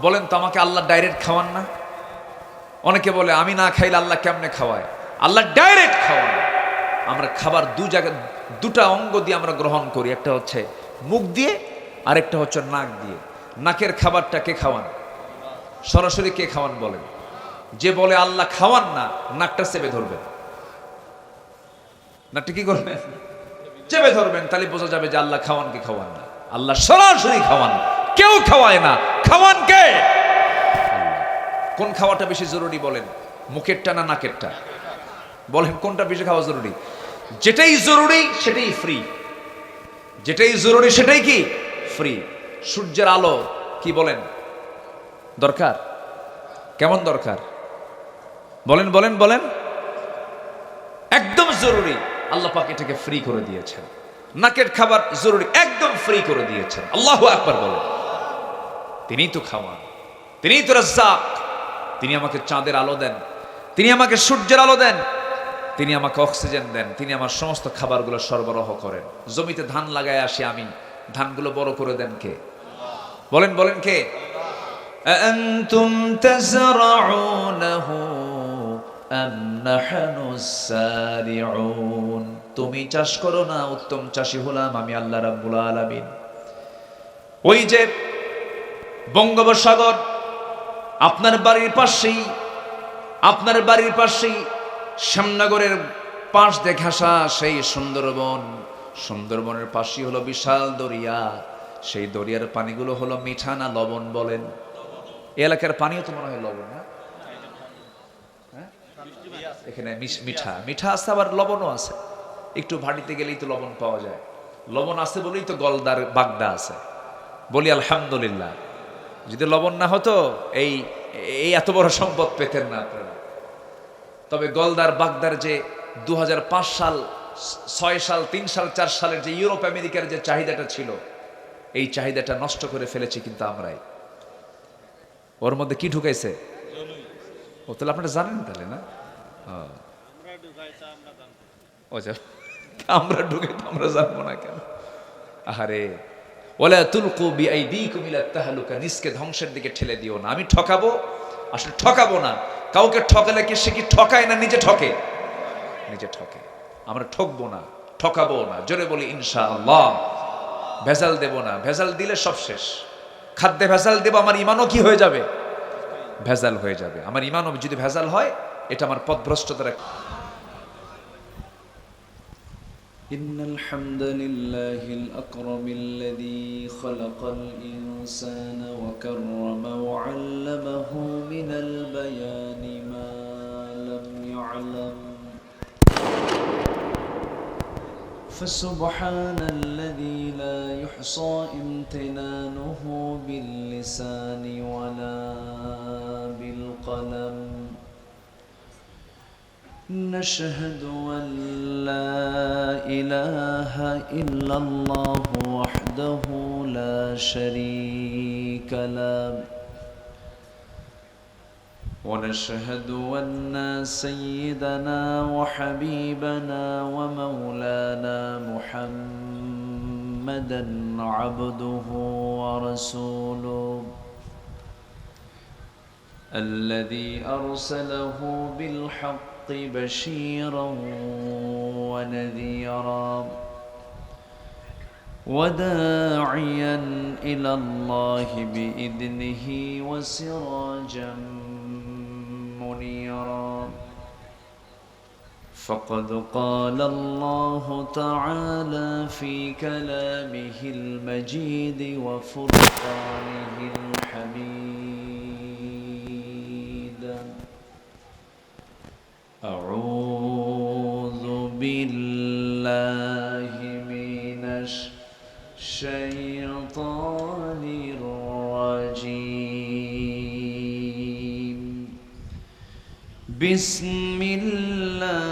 বলেন তো আমাকে আল্লাহ ডাইরেক্ট খাওয়ান না? অনেকে বলে আমি না খাইলে আল্লাহ কেমনে খাওয়ায়? আল্লাহ ডাইরেক্ট খাওয়ান। আমরা খাবার দুটা অঙ্গ দিয়ে আমরা গ্রহণ করি, একটা হচ্ছে মুখ দিয়ে আর একটা হচ্ছে নাক দিয়ে। নাকের খাবারটা কে খাওয়ান? সরাসরি কে খাওয়ান বলেন? যে বলে আল্লাহ খাওয়ান না, নাকটা চেপে ধরবেন। নাকটা কি করবেন? চেপে ধরবেন। তাহলে বোঝা যাবে যে আল্লাহ খাওয়ান কি খাওয়ান না। আল্লাহ সরাসরি খাওয়ান, কেউ খাওয়ায় না। খাওয়ান কে? কোন খাওয়াটা বেশি জরুরি বলেন? মুখেরটা না নাকেরটা? বলেন কোনটা বেশি খাওয়া জরুরি? যেটাই জরুরি সেটাই ফ্রি। যেটাই জরুরি সেটাই কি ফ্রি। সূর্যের আলো কি বলেন দরকার? কেমন দরকার? বলেন বলেন বলেন। একদম জরুরি। আল্লাহ পাক এটাকে ফ্রি করে দিয়েছেন। নাকের খাবার জরুরি, একদম ফ্রি করে দিয়েছেন। আল্লাহু আকবার বলেন। তিনিই তো খাওয়ান, তিনিই তো রাজ্জাক। তিনি আমাকে চাঁদের আলো দেন, তিনি আমাকে সূর্যের আলো দেন, তিনি আমাকে অক্সিজেন দেন, তিনি আমার সমস্ত খাবারগুলো সরবরাহ করেন। জমিতে ধান লাগায় আসি আমি, ধানগুলো বড় করে দেন কে? বলেন বলেন কে? আনতুম তাজরাউনাহু আম নাহনুস সারিউন। তুমি চাষ করো না, উত্তম চাষী হলাম আমি আল্লাহ রাব্বুল আলামিন। ওই যে বঙ্গোপসাগর আপনার বাড়ির পাশেই, আপনার বাড়ির পাশেই শ্যামনগরের পাশ দিয়ে ঘেঁষা সেই সুন্দরবন। সুন্দরবনের পাশেই হলো বিশাল দরিয়া। সেই দরিয়ার পানিগুলো হলো মিঠা না লবণ বলেন? এই এলাকার পানিও তো মনে হয় লবণ না? এখানে মিঠা মিঠা আছে, আবার লবণও আছে। একটু ভাটিতে গেলেই তো লবণ পাওয়া যায়। লবণ আছে বলেই তো গলদার বাগদা আছে। বলি আলহামদুলিল্লাহ। যদি লবণ না হতো এই এত বড় সম্পদ পেতেন না আপনারা। তবে গলদার বাগদার যে 2005 সাল, 6 সাল, 3 সাল, 4 সালের যে ইউরোপ আমেরিকার যে চাহিদাটা ছিল, এই চাহিদাটা নষ্ট করে ফেলেছি কিন্তু আমরাই। ওর মধ্যে কি ঢুকাইছে? ও তাহলে আপনারা জানেন তাহলে না? আমরা ঢুকে তো আমরা জানবো না কেন? আহারে, ওয়ালা তুলকু বিআইদিকুম ইলা তাহলুকা, নিজকে ধ্বংসের দিকে ঠেলে দিও না। আমি ঠকাবো? আসলে ঠকাবো না। কাউকে ঠকালে কি সে কি ঠকায় না নিজে ঠকে? নিজে ঠকে। আমরা ঠকবো না, ঠকাবো না, জোরে বলি ইনশাআল্লাহ। ভেজাল দেব না, ভেজাল দিলে সব শেষ। খাদ্যে ভেজাল দেব, আমার ইমানও কি হয়ে যাবে? ভেজাল হয়ে যাবে। আমার ইমানও যদি ভেজাল হয়, এটা আমার পথভ্রষ্টতার।
إن الحمد لله الأكرم الذي خلق الإنسان وكرم وعلمه من البيان ما لم يعلم فسبحان الذي لا يحصى امتنانه باللسان ولا بالقلم نشهد أن لا إله إلا الله وحده لا شريك له ونشهد أن سيدنا وحبيبنا ومولانا محمدا عبده ورسوله الذي أرسله بالحق بشيرا ونذيرا وداعيا إلى الله بإذنه وسراجا منيرا فقد قال الله تعالى في كلامه المجيد وفرقانه الحميد أعوذ بالله من الشيطان الرجيم بسم الله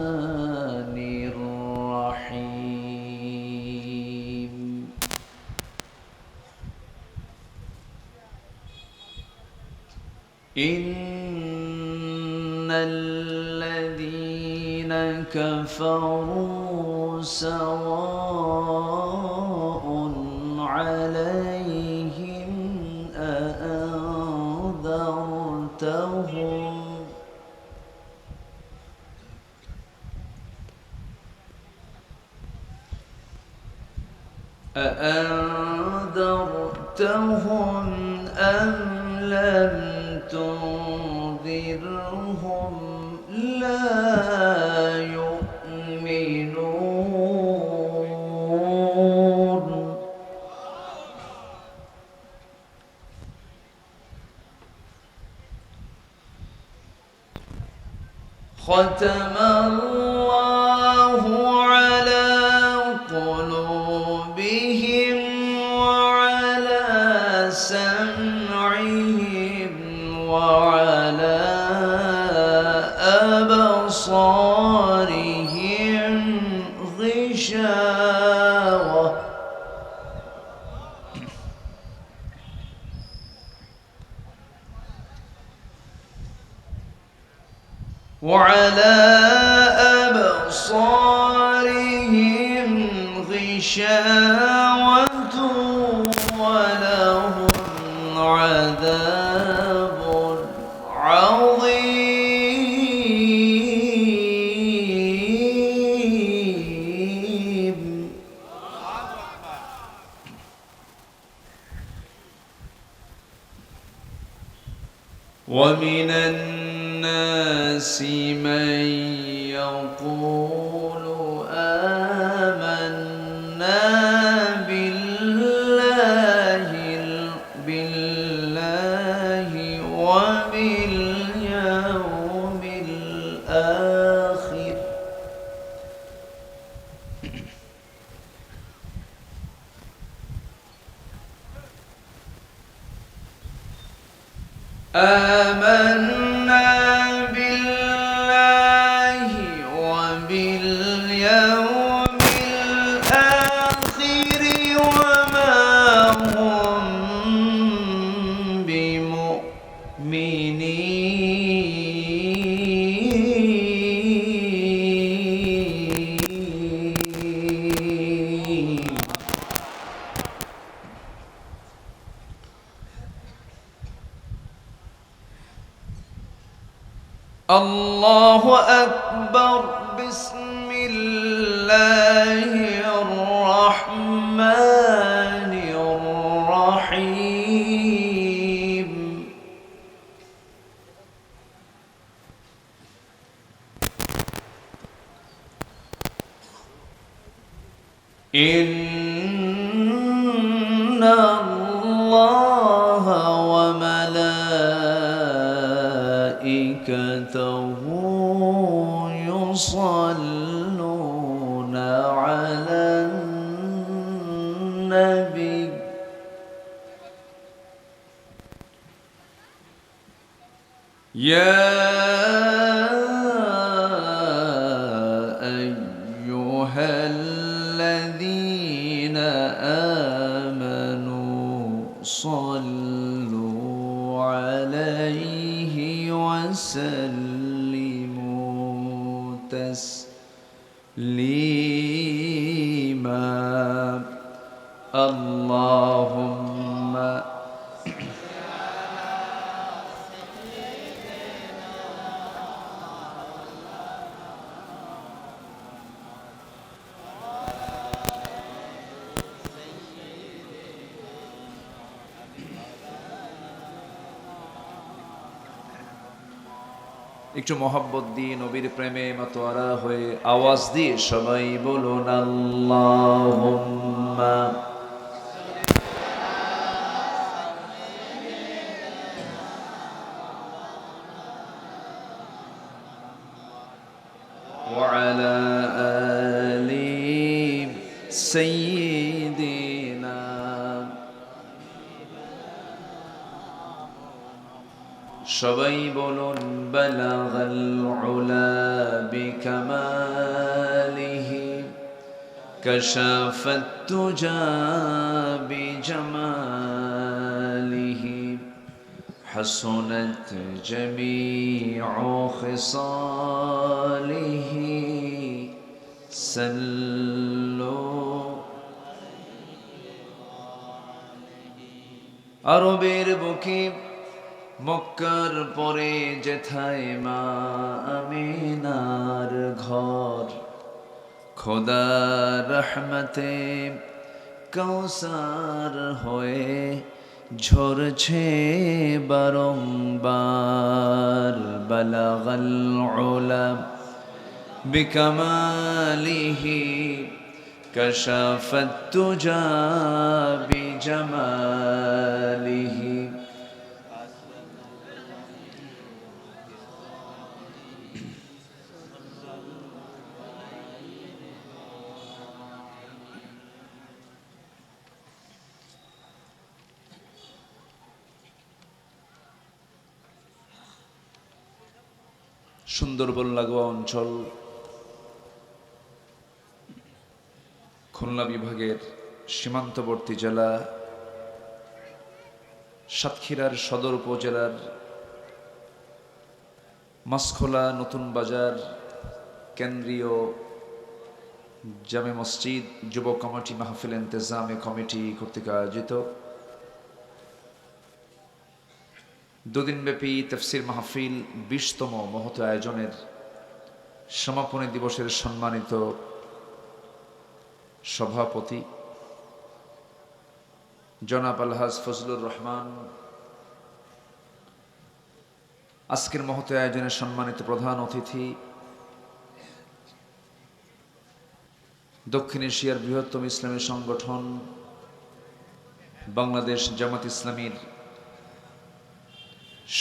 الرحمن الرحيم إن الذين كفروا سواء عليهم أأنذرتهم أم لم تنذرهم لا يؤمنون ختم الله على قلوبهم وعلى سمعهم وعلى أبصارهم غشاوة وعلى أبصارهم غشاوة ولهم عذاب عظيم ومن الناس من يقول آمنا بالله وباليوم الآخر آمنا بالله وباليوم الآخر وما هم بمؤمنين الله أكبر بسم الله الرحمن الرحيم إن الله وملائكته يصلون على النبي يا أيها الذين آمنوا صلوا عليه وسلموا تسليما اللهم
একটু মোহাব্বত দিয়ে নবীর প্রেমে মাতোয়ারা হয়ে আওয়াজ দিয়ে সবাই বলুন আল্লাহুম্মা ওয়া আলা আলি সাইয়্যিদিনা সবাই বলুন বালাগাল উলা বিকামালিহি কাশাফাত তুজা বিজামালিহি হাসুনাত জামিউ খিসালিহি সাল্লু আরবের বুকে মক্কার পরে যেথায় মা আমিনার ঘর খোদা রহমতে কৌসার হয়ে ঝরছে বারংবার বালাগাল উলা বিকামালিহি কাশাফাত তুজা বিজামালিহি সুন্দরবন লাগোয়া অঞ্চল খুলনা বিভাগের সীমান্তবর্তী জেলা সাতক্ষীরার সদর উপজেলার মাছখোলা নতুন বাজার কেন্দ্রীয় জামে মসজিদ যুব কমিটি মাহফিল ইন্তেজামে কমিটি কর্তৃক আয়োজিত দুদিনব্যাপী তাফসীর মাহফিল 20তম মহৎ আয়োজনের সমাপনী দিবসের সম্মানিত সভাপতি জনাব আলহাজ ফজলুর রহমান, আজকের মহৎ আয়োজনের সম্মানিত প্রধান অতিথি, দক্ষিণ এশিয়ার বৃহত্তম ইসলামী সংগঠন বাংলাদেশ জামাত ইসলামীর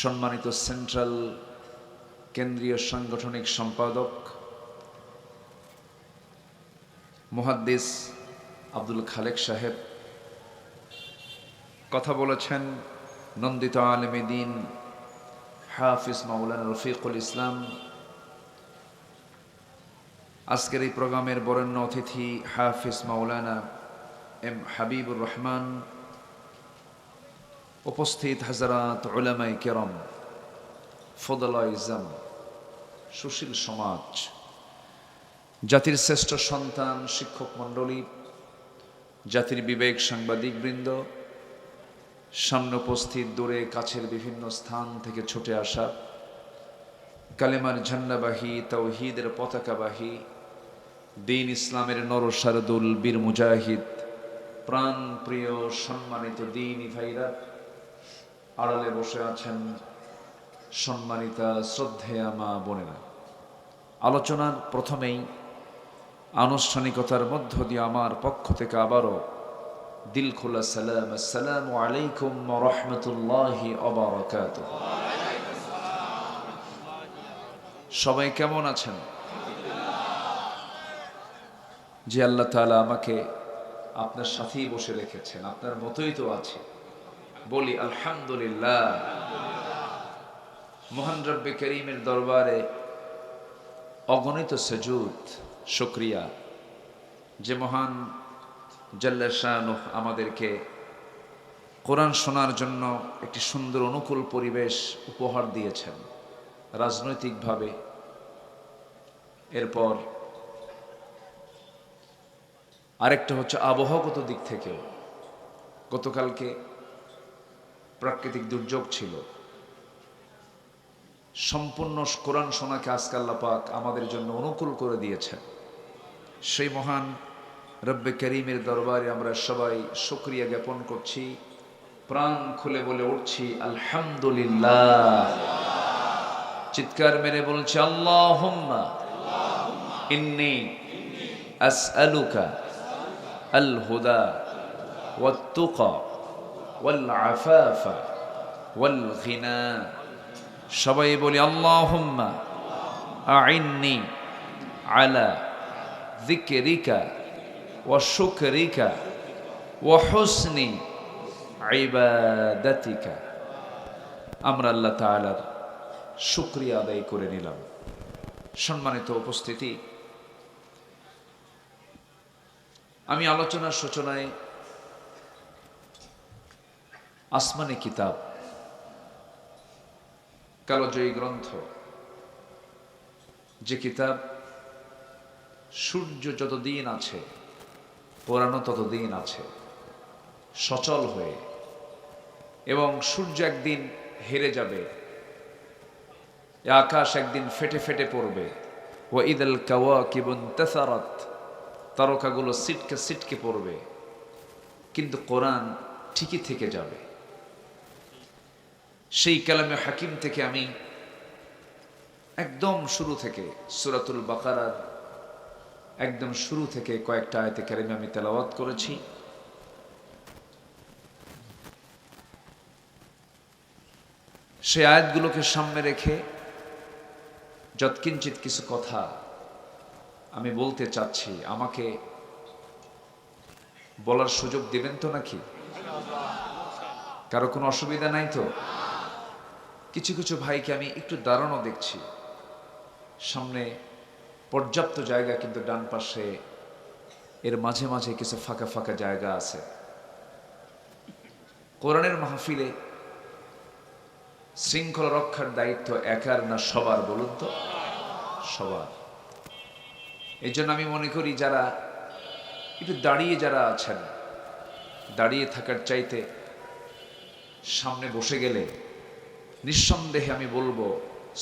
সম্মানিত সেন্ট্রাল কেন্দ্রীয় সাংগঠনিক সম্পাদক মুহাদ্দিস আব্দুল খালেক সাহেব, কথা বলেছেন নন্দিত আলেমে দ্বীন হাফিজ মাওলানা রফিকুল ইসলাম। আজকের এই প্রোগ্রামের বরেণ্য অতিথি হাফিজ মাওলানা এম হাবিবুর রহমান, উপস্থিত হাজারাত উলামায়ে কেরাম, ফদলা ইজাম, সুশীল সমাজ, জাতির শ্রেষ্ঠ সন্তান, শিক্ষক মণ্ডলী, জাতির বিবেক, সাংবাদিকবৃন্দ, সামনে উপস্থিত, দূরে কাছের বিভিন্ন স্থান থেকে ছুটে আসা কালেমার ঝান্ডাবাহী, তাওহীদের পতাকাবাহী, দ্বীন ইসলামের নরসারদুল বীর মুজাহিদ, প্রাণ প্রিয় সম্মানিত দ্বীনী ভাইরা, আড়ালে বসে আছেন সম্মানিতা শ্রদ্ধেয়া মা বোনেরা। আলোচনার প্রথমেই আনুষ্ঠানিকতার মধ্য দিয়ে আমার পক্ষ থেকে আবারও দিল খোলা সালাম, আসসালামু আলাইকুম ওয়া রাহমাতুল্লাহি ওয়া বারাকাতুহু। সবাই কেমন আছেন? যে আল্লাহ তাআলা আমাকে আপনার সাথেই বসে রেখেছেন, আপনার মতোই তো আছে, বলি আলহামদুলিল্লাহ। মহান রব্বে করিমের দরবারে অগণিত সুজুদ, শুকরিয়া, যে মহান জাল্লা শানুহু আমাদেরকে কোরআন শোনার জন্য একটি সুন্দর অনুকূল পরিবেশ উপহার দিয়েছেন রাজনৈতিকভাবে। এরপর আরেকটা হচ্ছে আবহাওয়াগত দিক থেকে। গতকালকে প্রাকৃতিক দুর্যোগ ছিল, সম্পূর্ণ কোরআন শোনাকে আজকে আল্লাহ পাক আমাদের জন্য অনুকূল করে দিয়েছেন। সেই মহান রব্বে করিমের দরবারে আমরা সবাই শুকরিয়া জ্ঞাপন করছি, প্রাণ খুলে বলে উঠছি আলহামদুলিল্লাহ। চিৎকার মেরে বলছি আল্লাহুম্মা ইন্নী আসআলুকা আল হুদা ওয়াত তুকা ওয়াল আফাফা ওয়াল গিনা। সবাই বলি আল্লাহুম্মা আইন্নি আলা যিকরিকা ওয়া শুকরিকা ওয়া হুসনি ইবাদাতিকা। আমরা আল্লাহ তাআলার শুকরিয়া আদায় করে নিলাম। সম্মানিত উপস্থিতি, আমি আলোচনার সূচনায় আসমানি কিতাব, কালজয়ী গ্রন্থ, যে কিতাব সূর্য যতদিন আছে, পুরানো ততদিন আছে সচল হয়ে, এবং সূর্য একদিন হেরে যাবে, আকাশ একদিন ফেটে ফেটে পড়বে। ওয়া ইদাল কাওয়াকিবু ইনতাসারাত, তারকাগুলো সিটকে সিটকে পড়বে, কিন্তু কোরআন ঠিকই থেকে যাবে। সেই কালামে হাকিম থেকে আমি একদম শুরু থেকে সূরাতুল বাকারার একদম শুরু থেকে কয়েকটা আয়াতে কারিমা আমি তেলাওয়াত করেছি। সেই আয়াতগুলোকে সামনে রেখে যৎকিঞ্চিত কিছু কথা আমি বলতে চাচ্ছি। আমাকে বলার সুযোগ দিবেন তো নাকি? কারো কোনো অসুবিধা নাই তো? কিছু কিছু ভাইকে আমি একটু দাঁড়ানো দেখছি, সামনে পর্যাপ্ত জায়গা, কিন্তু ডান পাশে এর মাঝে মাঝে কিছু ফাঁকা ফাঁকা জায়গা আছে। কোরআনের মাহফিলে শৃঙ্খলা রক্ষার দায়িত্ব একার না সবার? বলুন তো, সবার। এই জন্য আমি মনে করি যারা একটু দাঁড়িয়ে যারা আছেন, দাঁড়িয়ে থাকার চাইতে সামনে বসে গেলে নিঃসন্দেহে আমি বলবো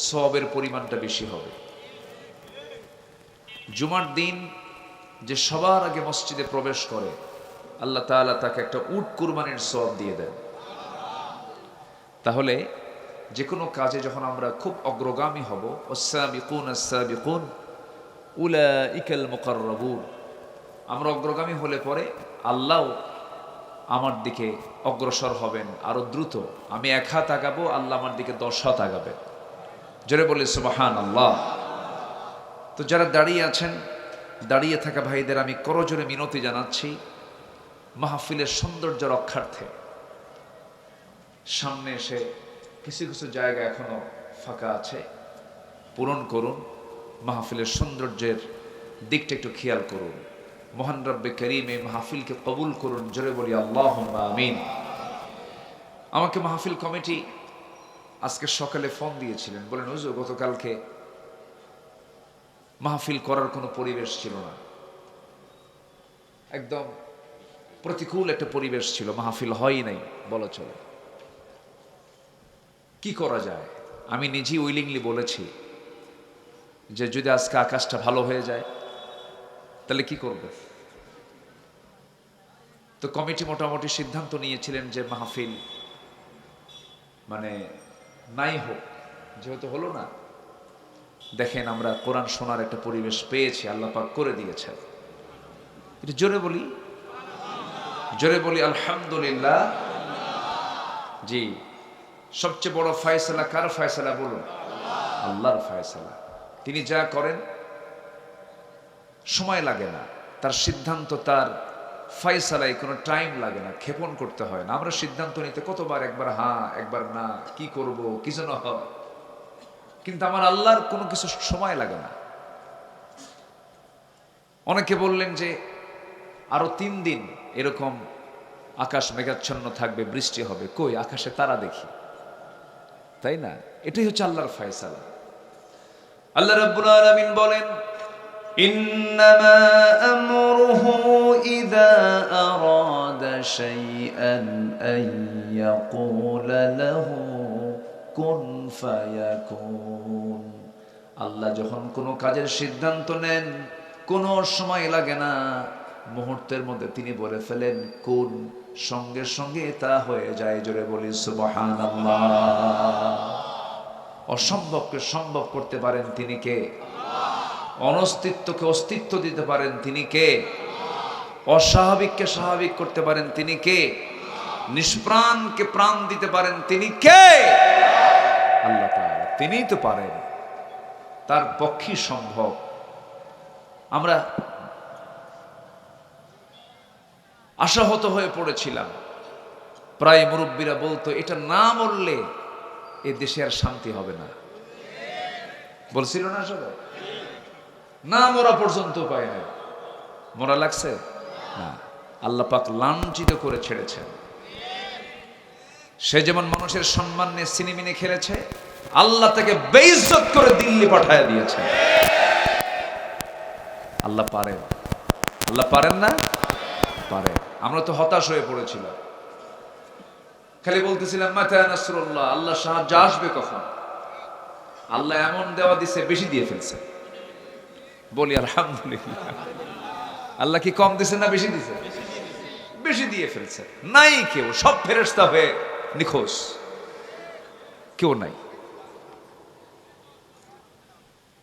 সওয়াবের পরিমাণটা বেশি হবে। জুমার দিন যে সবার আগে মসজিদে প্রবেশ করে, আল্লাহ তাআলা তাকে একটা উট কুরবানির সওয়াব দিয়ে দেন। তাহলে যে কোনো কাজে যখন আমরা খুব অগ্রগামী হব, ওয়াস-সাবিকুন আস-সাবিকুন উলাইকাল মুকাররাবুন, আমরা অগ্রগামী হলে পরে আল্লাহ আমার দিকে অগ্রসর হবেন আরো দ্রুত। আমি 1 হাত আগাবো, আল্লাহ আমার দিকে 10 হাত আগাবেন। জোরে বলি সুবহানাল্লাহ। তো যারা দাঁড়িয়ে আছেন, দাঁড়িয়ে থাকা ভাইদের আমি করজোরে মিনতি জানাচ্ছি, মাহফিলের সৌন্দর্য রক্ষার্থে সামনে এসে কিছু কিছু জায়গা এখনো ফাঁকা আছে, পূরণ করুন। মাহফিলের সৌন্দর্যের দিকটা একটু খেয়াল করুন। মহান রব্বে করিম এই মাহফিলকে কবুল করুন। জোরে বলি আল্লাহুম্মা আমিন। আমাকে মাহফিল কমিটি আজকে সকালে ফোন দিয়েছিলেন, বলেন হুজুর গতকালকে মাহফিল করার কোনো পরিবেশ ছিল না, একদম প্রতিকূল একটা পরিবেশ ছিল, মাহফিল হয়ই নাই বলা চলে। কি করা যায়? আমি নিজেই উইলিংলি বলেছি যে যদি আজকে আকাশটা ভালো হয়ে যায় তাহলে কি করবে? তো কমিটি মোটামুটি সিদ্ধান্ত নিয়েছিলেন যে মাহফিল মানে নাই হোক, যেহেতু হলো না। দেখেন আমরা কোরআন শোনার একটা পরিবেশ পেয়েছি, আল্লাহ পাক করে দিয়েছেন। এটা জোরে বলি, জোরে বলি আলহামদুলিল্লাহ। জি, সবচেয়ে বড় ফয়সালা কার ফয়সালা বলুন? আল্লাহর ফয়সালা। তিনি যা করেন সময় লাগে না, তার সিদ্ধান্ত, তার ফয়সালায় কোনো টাইম লাগে না, ক্ষেপণ করতে হয় না। আমরা সিদ্ধান্ত নিতে কতবার, একবার হ্যাঁ একবার না, কি করব কি যেন হয়, কিন্তু আমার আল্লাহর কোনো কিছু সময় লাগে না। অনেকে বললেন যে আরো 3 দিন এরকম আকাশ মেঘাচ্ছন্ন থাকবে, বৃষ্টি হবে, কই আকাশে তারা দেখি, তাই না? এটাই হচ্ছে আল্লাহর ফয়সালা। আল্লাহ রাব্বুল আলামিন বলেন,
إنما أمره إذا أراد شيئا أن يقول له كن فيكون।
আল্লাহ যখন কোনো কাজের সিদ্ধান্ত নেন কোনো সময় লাগে না, মুহূর্তের মধ্যে তিনি বলে ফেলেন কোন, সঙ্গে সঙ্গে তা হয়ে যায়। জোরে বলি সুবহানাল্লাহ। অসম্ভবকে সম্ভব করতে পারেন তিনি কে? অনস্তিত্বকে অস্তিত্ব দিতে পারেন তিনি কে? অস্বাভাবিককে স্বাভাবিক করতে পারেন তিনি কে? নিষ্প্রাণকে প্রাণ দিতে পারেন তিনি কে? আল্লাহ তাআলা। তিনিই তো পারেন, তার পক্ষেই সম্ভব। আমরা আশাহত হয়ে পড়েছিলাম, প্রায় মুরব্বীরা বলতো এটা না মরলে এ দেশে আর শান্তি হবে না। বলছিল না সবাই? না মরা পর্যন্ত পায় না, মরা লাগছে না। আল্লাহ পাক লাঞ্ছিত করে ছেড়েছেন। সে যেমন মানুষের সম্মান নিয়ে সিনেমিনে খেলেছে, আল্লাহ তাকে বেইজ্জত করে দিল্লি পাঠায় দিয়েছে। আল্লাহ পারেন, আল্লাহ পারেন না? পারেন। আমরা তো হতাশ হয়ে পড়েছিলাম, খালি বলতেছিলাম মাতা নাসরুল্লাহ, আল্লাহ সাহায্য আসবে কখন? আল্লাহ এমন দেওয়া দিছে, বেশি দিয়ে ফেলছে। বলি আলহামদুলিল্লাহ। আল্লাহ কি কম দিছে না বেশি দিছে? বেশি দিয়ে ফেলছে। নাই কেউ, সব ফেরেশতা হয়ে নিখোঁজ, কেউ নাই।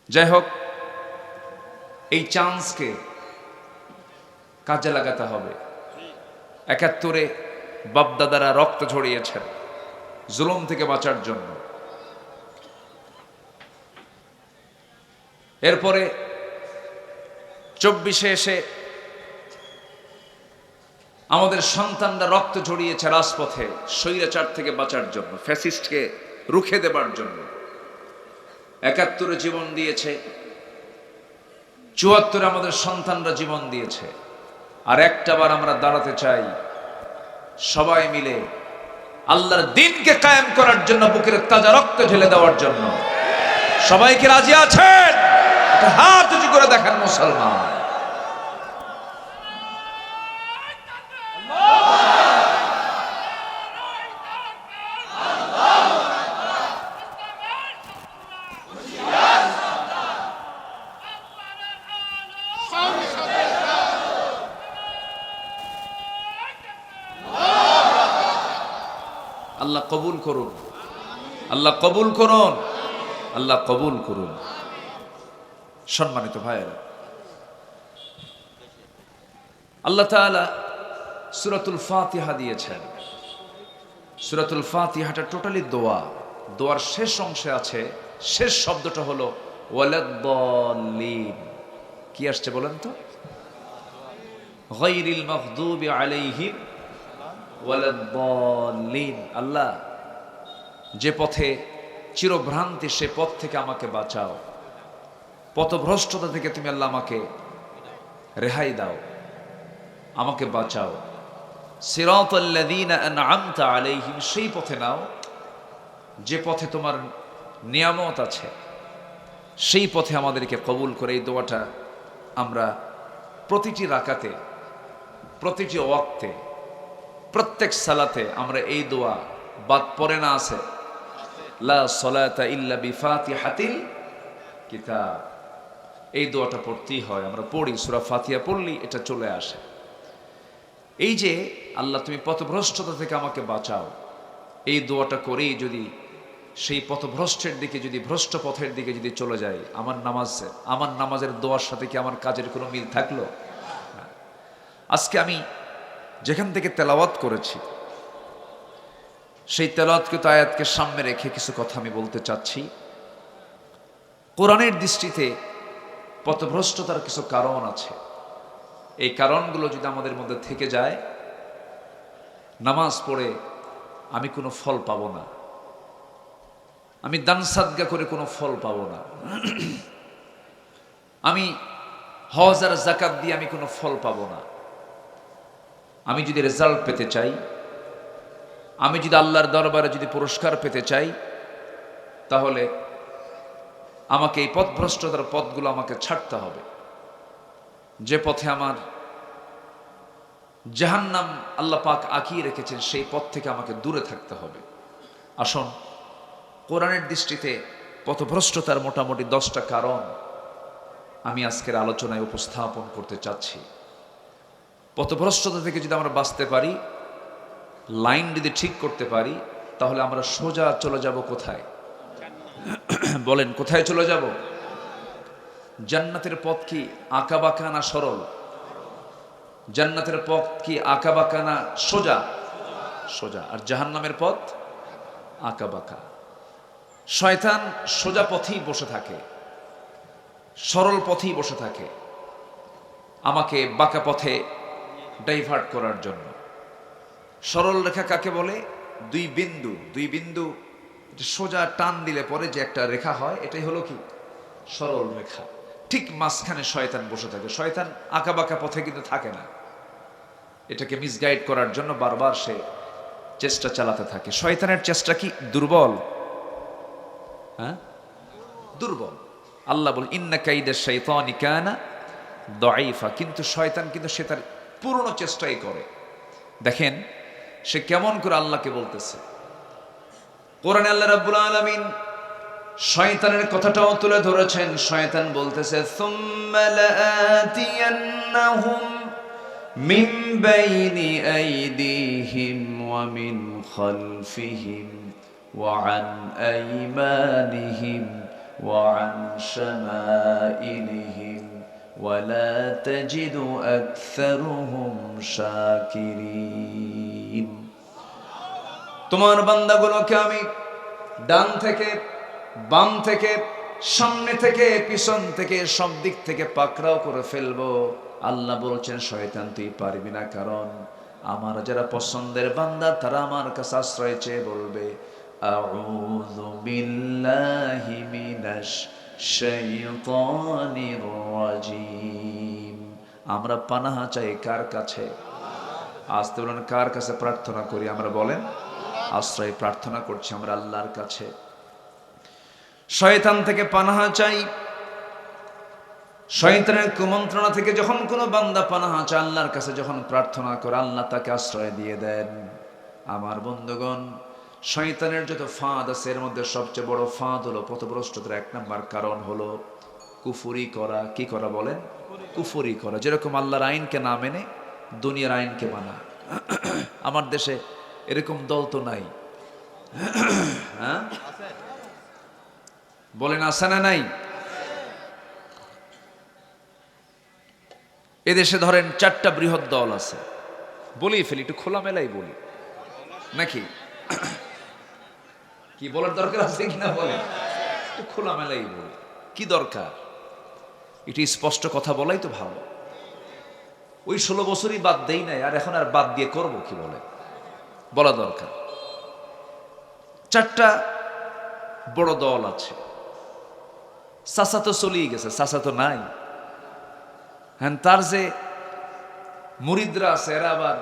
যাই হোক, এই চান্সকে কাজে লাগাতে হবে। ৭১-এ বাপদাদারা রক্ত ঝরিয়েছেন জুলুম থেকে বাঁচার জন্য। এরপরে ২৪-এ এসে আমাদের সন্তানরা রক্ত ঝরিয়েছে রাজপথে স্বৈরাচার থেকে বাঁচার জন্য, ফ্যাসিস্টকে রুখে দেবার জন্য। ৭১-এ জীবন দিয়েছে, ৭৪-এ আমাদের সন্তানরা জীবন দিয়েছে। আর একটাবার আমরা দাঁড়াতে চাই সবাই মিলে আল্লাহর দ্বীনকে কায়েম করার জন্য, বুকের তাজা রক্ত ঢেলে দেওয়ার জন্য। সবাইকে রাজি আছেন? একটা হাত উঁচু করে দেখেন মুসলমান। আল্লাহ কবুল করুন, আল্লাহ কবুল করুন, আল্লাহ কবুল করুন। সম্মানিত ভাইয়েরা, আল্লাহ তাআলা সূরাতুল ফাতিহা দিয়েছেন। সূরাতুল ফাতিহাটা টোটালি দোয়া। দোয়ার শেষ অংশে আছে, শেষ শব্দটা হলো ওয়ালাদ-দাল্লিন। কি আসছে বলেন তো? গায়রিল মাগদুবি আলাইহিম ওয়ালাদ-দাল্লিন। আল্লাহ, যে পথে চিরভ্রান্তি সে পথ থেকে আমাকে বাঁচাও, পথভ্রষ্টতা থেকে তুমি আল্লাহ আমাকে রেহাই দাও, আমাকে বাঁচাও। সিরাতাল্লাযীনা আন'আমতা আলাইহিম, সেই পথে নাও যে পথে তোমার নিয়ামত আছে, সেই পথে আমাদেরকে কবুল করে। এই দোয়াটা আমরা প্রতিটি রাকাতে, প্রতিটি ওয়াক্তে, প্রত্যেক সালাতে আমরা এই দোয়া বাদ পড়ে না আছে? লা সলাতা ইল্লা বিফাতিহাতিল কিতাব। এই দোয়াটা পড়তেই হয়, আমরা পড়ি, সূরা ফাতিহা পড়লি এটা চলে আসে। এই যে আল্লাহ তুমি পথভ্রষ্টতা থেকে আমাকে বাঁচাও, এই দোয়াটা করেই যদি সেই পথভ্রষ্টের দিকে, যদি ভ্রষ্ট পথের দিকে যদি চলে যায়, আমার নামাজের দোয়ার সাথে কি আমার কাজের কোনো মিল থাকলো? আজকে আমি যেখান থেকে তেলাওয়াত করেছি সেই তেলাওয়াতকৃত আয়াতকে সামনে রেখে কিছু কথা আমি বলতে চাচ্ছি। কোরআনের দৃষ্টিতে পথভ্রষ্টতার কিছু কারণ আছে। এই কারণগুলো যদি আমাদের মধ্যে থেকে যায়, নামাজ পড়ে আমি কোনো ফল পাবো না, আমি দান সাদগা করে কোনো ফল পাবো না, আমি হজ আর যাকাত দিয়ে আমি কোনো ফল পাবো না। আমি যদি রেজাল্ট পেতে চাই, আমি যদি আল্লাহর দরবারে যদি পুরস্কার পেতে চাই, তাহলে আমাকে এই পথভ্রষ্টতার পথগুলো আমাকে ছাড়তে হবে। যে পথে আমার জাহান্নাম আল্লাহ পাক আঁকিয়ে রেখেছেন, সেই পথ থেকে আমাকে দূরে থাকতে হবে। আসুন, কোরআনের দৃষ্টিতে পথভ্রষ্টতার মোটামুটি 10টা কারণ আমি আজকের আলোচনায় উপস্থাপন করতে চাচ্ছি। পথভ্রষ্টতা থেকে যদি আমরা বাঁচতে পারি, লাইন যদি ঠিক করতে পারি, তাহলে আমরা সোজা চলে যাব কোথায়? বলেন, কোথায় চলে যাব? জান্নাতের পথ কি আঁকাবাঁকা না সরল? জান্নাতের পথ কি আঁকাবাঁকা না সোজা? সোজা। আর জাহান্নামের পথ আঁকাবাঁকা। শয়তান সোজা পথেই বসে থাকে, সরল পথেই বসে থাকে, আমাকে বাঁকা পথে ডাইভার্ট করার জন্য। সরল রেখা কাকে বলে? দুই বিন্দু সোজা টান দিলে পরে যে একটা রেখা হয়, এটাই হলো কি? সরল রেখা। ঠিক মাঝখানে শয়তান বসে থাকে। শয়তান আঁকাবাঁকা পথে কিন্তু থাকে না, এটাকে মিসগাইড করার জন্য বারবার সে চেষ্টা চালাতে থাকে। শয়তানের চেষ্টা কি দুর্বল? হ্যাঁ, দুর্বল। আল্লাহ বলে ইন্না কাইদা শাইতানি কানা দাঈফা। কিন্তু শয়তান কিন্তু সে তার পুরনো চেষ্টাই করে। দেখেন সে কেমন করে আল্লাহকে বলতেছে। কোরআনে আল্লাহ রাব্বুল আলামিন শয়তানের কথাটাও তুলে ধরেছেন। শয়তান বলতেছে সুম্মা লাআতিয়ান্নাহুম মিন বাইনি আইদিহিম ওয়া মিন খালফিহিম ওয়া আন আইমানিহিম ওয়া আন শামাইলিহিম ওয়া লা তাজিদু আকসারুহুম শাকিরিন। তোমার বান্দাগুলোকে আমি ডান থেকে, বাম থেকে, সামনে থেকে, পিছন থেকে, সব দিক থেকে পাকড়াও করে ফেলবো। আল্লাহ বলছেন শয়তান তুই পারবি না, কারণ আমার যারা পছন্দের বান্দা তারা আমার কাছে আশ্রয় চেয়ে বলবে আউযু বিল্লাহি মিনাশ শাইতানির রাজিম। আমরা পানাহা চাই কার কাছে? আসতে বলেন, কার কাছে প্রার্থনা করি আমরা? বলেন, আশ্রয় প্রার্থনা করছি আমরা আল্লাহর কাছে। শয়তান থেকে পানাহা চাই। শয়তানের কুমন্ত্রণা থেকে যখন কোনো বান্দা পানাহা চায়, আল্লাহর কাছে যখন প্রার্থনা করে, আল্লাহ তাকে আশ্রয় দিয়ে দেন। আমার বন্ধুগণ, শয়তানের যত ফাঁদ আছে এর মধ্যে সবচেয়ে বড় ফাঁদ হলো পথভ্রষ্টতার 1 নম্বর কারণ হলো কুফরি করা। কি করা? বলেন, কুফরি করা। যেরকম আল্লাহর আইনকে না মেনে দুনিয়ার আইনকে মানা। আমার দেশে এরকম দল তো নাই, হ্যাঁ বলেন, আছে না নাই? এদেশে ধরেন 4টা বৃহৎ দল আছে। বলি ফেলি, একটু খোলামেলাই বলি নাকি? কি বলার দরকার আছে কিনা বলেন? একটু খোলামেলাই বলি। কি দরকার? এটি স্পষ্ট কথা বলাই তো ভালো। ওই 16 বছরই বাদ দেই নাই, আর এখন আর বাদ দিয়ে করব কি? বলে বলা দরকার। 4টা বড় দল আছে। চাচা তো চলেই গেছে, চাচা তো নাই। হ্যাঁ, তার যে মুরিদরা আছে, এরা আবার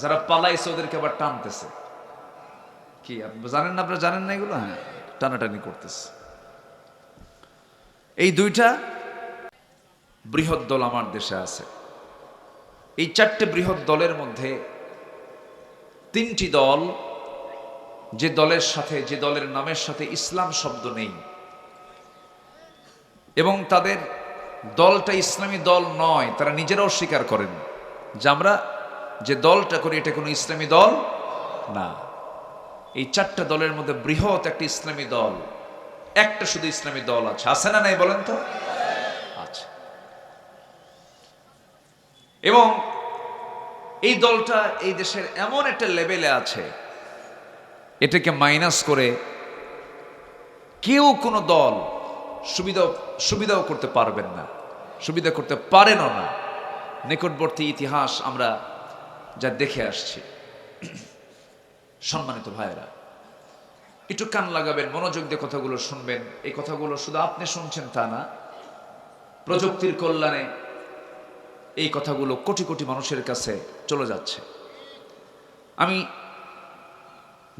যারা পালাইছে ওদেরকে আবার টানতেছে। কি জানেন না? আপনারা জানেন না এগুলো? হ্যাঁ, টানাটানি করতেছে। এই 2টা বৃহৎ দল আমার দেশে আছে। এই 4টে বৃহৎ দলের মধ্যে 3টি দল, যে দলের সাথে, যে দলের নামের সাথে ইসলাম শব্দ নেই, এবং তাদের দলটা ইসলামী দল নয়, তারা নিজেরাও স্বীকার করেন যে আমরা যে দলটা করি এটা কোনো ইসলামী দল না। এই 4টা দলের মধ্যে বৃহৎ একটা ইসলামী দল, একটা শুধু ইসলামী দল আছে না নাই বলেন তো? আচ্ছা। এবং এই দলটা এই দেশের এমন একটা লেভেলে আছে, এটাকে মাইনাস করে কেউ কোনো দল সুবিধাও করতে পারবেন না, সুবিধা করতে পারেনও না। নিকটবর্তী ইতিহাস আমরা যা দেখে আসছি। সম্মানিত ভাইয়েরা, একটু কান লাগাবেন, মনোযোগ দিয়ে কথাগুলো শুনবেন। এই কথাগুলো শুধু আপনি শুনছেন তা না, প্রযুক্তির কল্যাণে এই কথাগুলো কোটি কোটি মানুষের কাছে চলে যাচ্ছে। আমি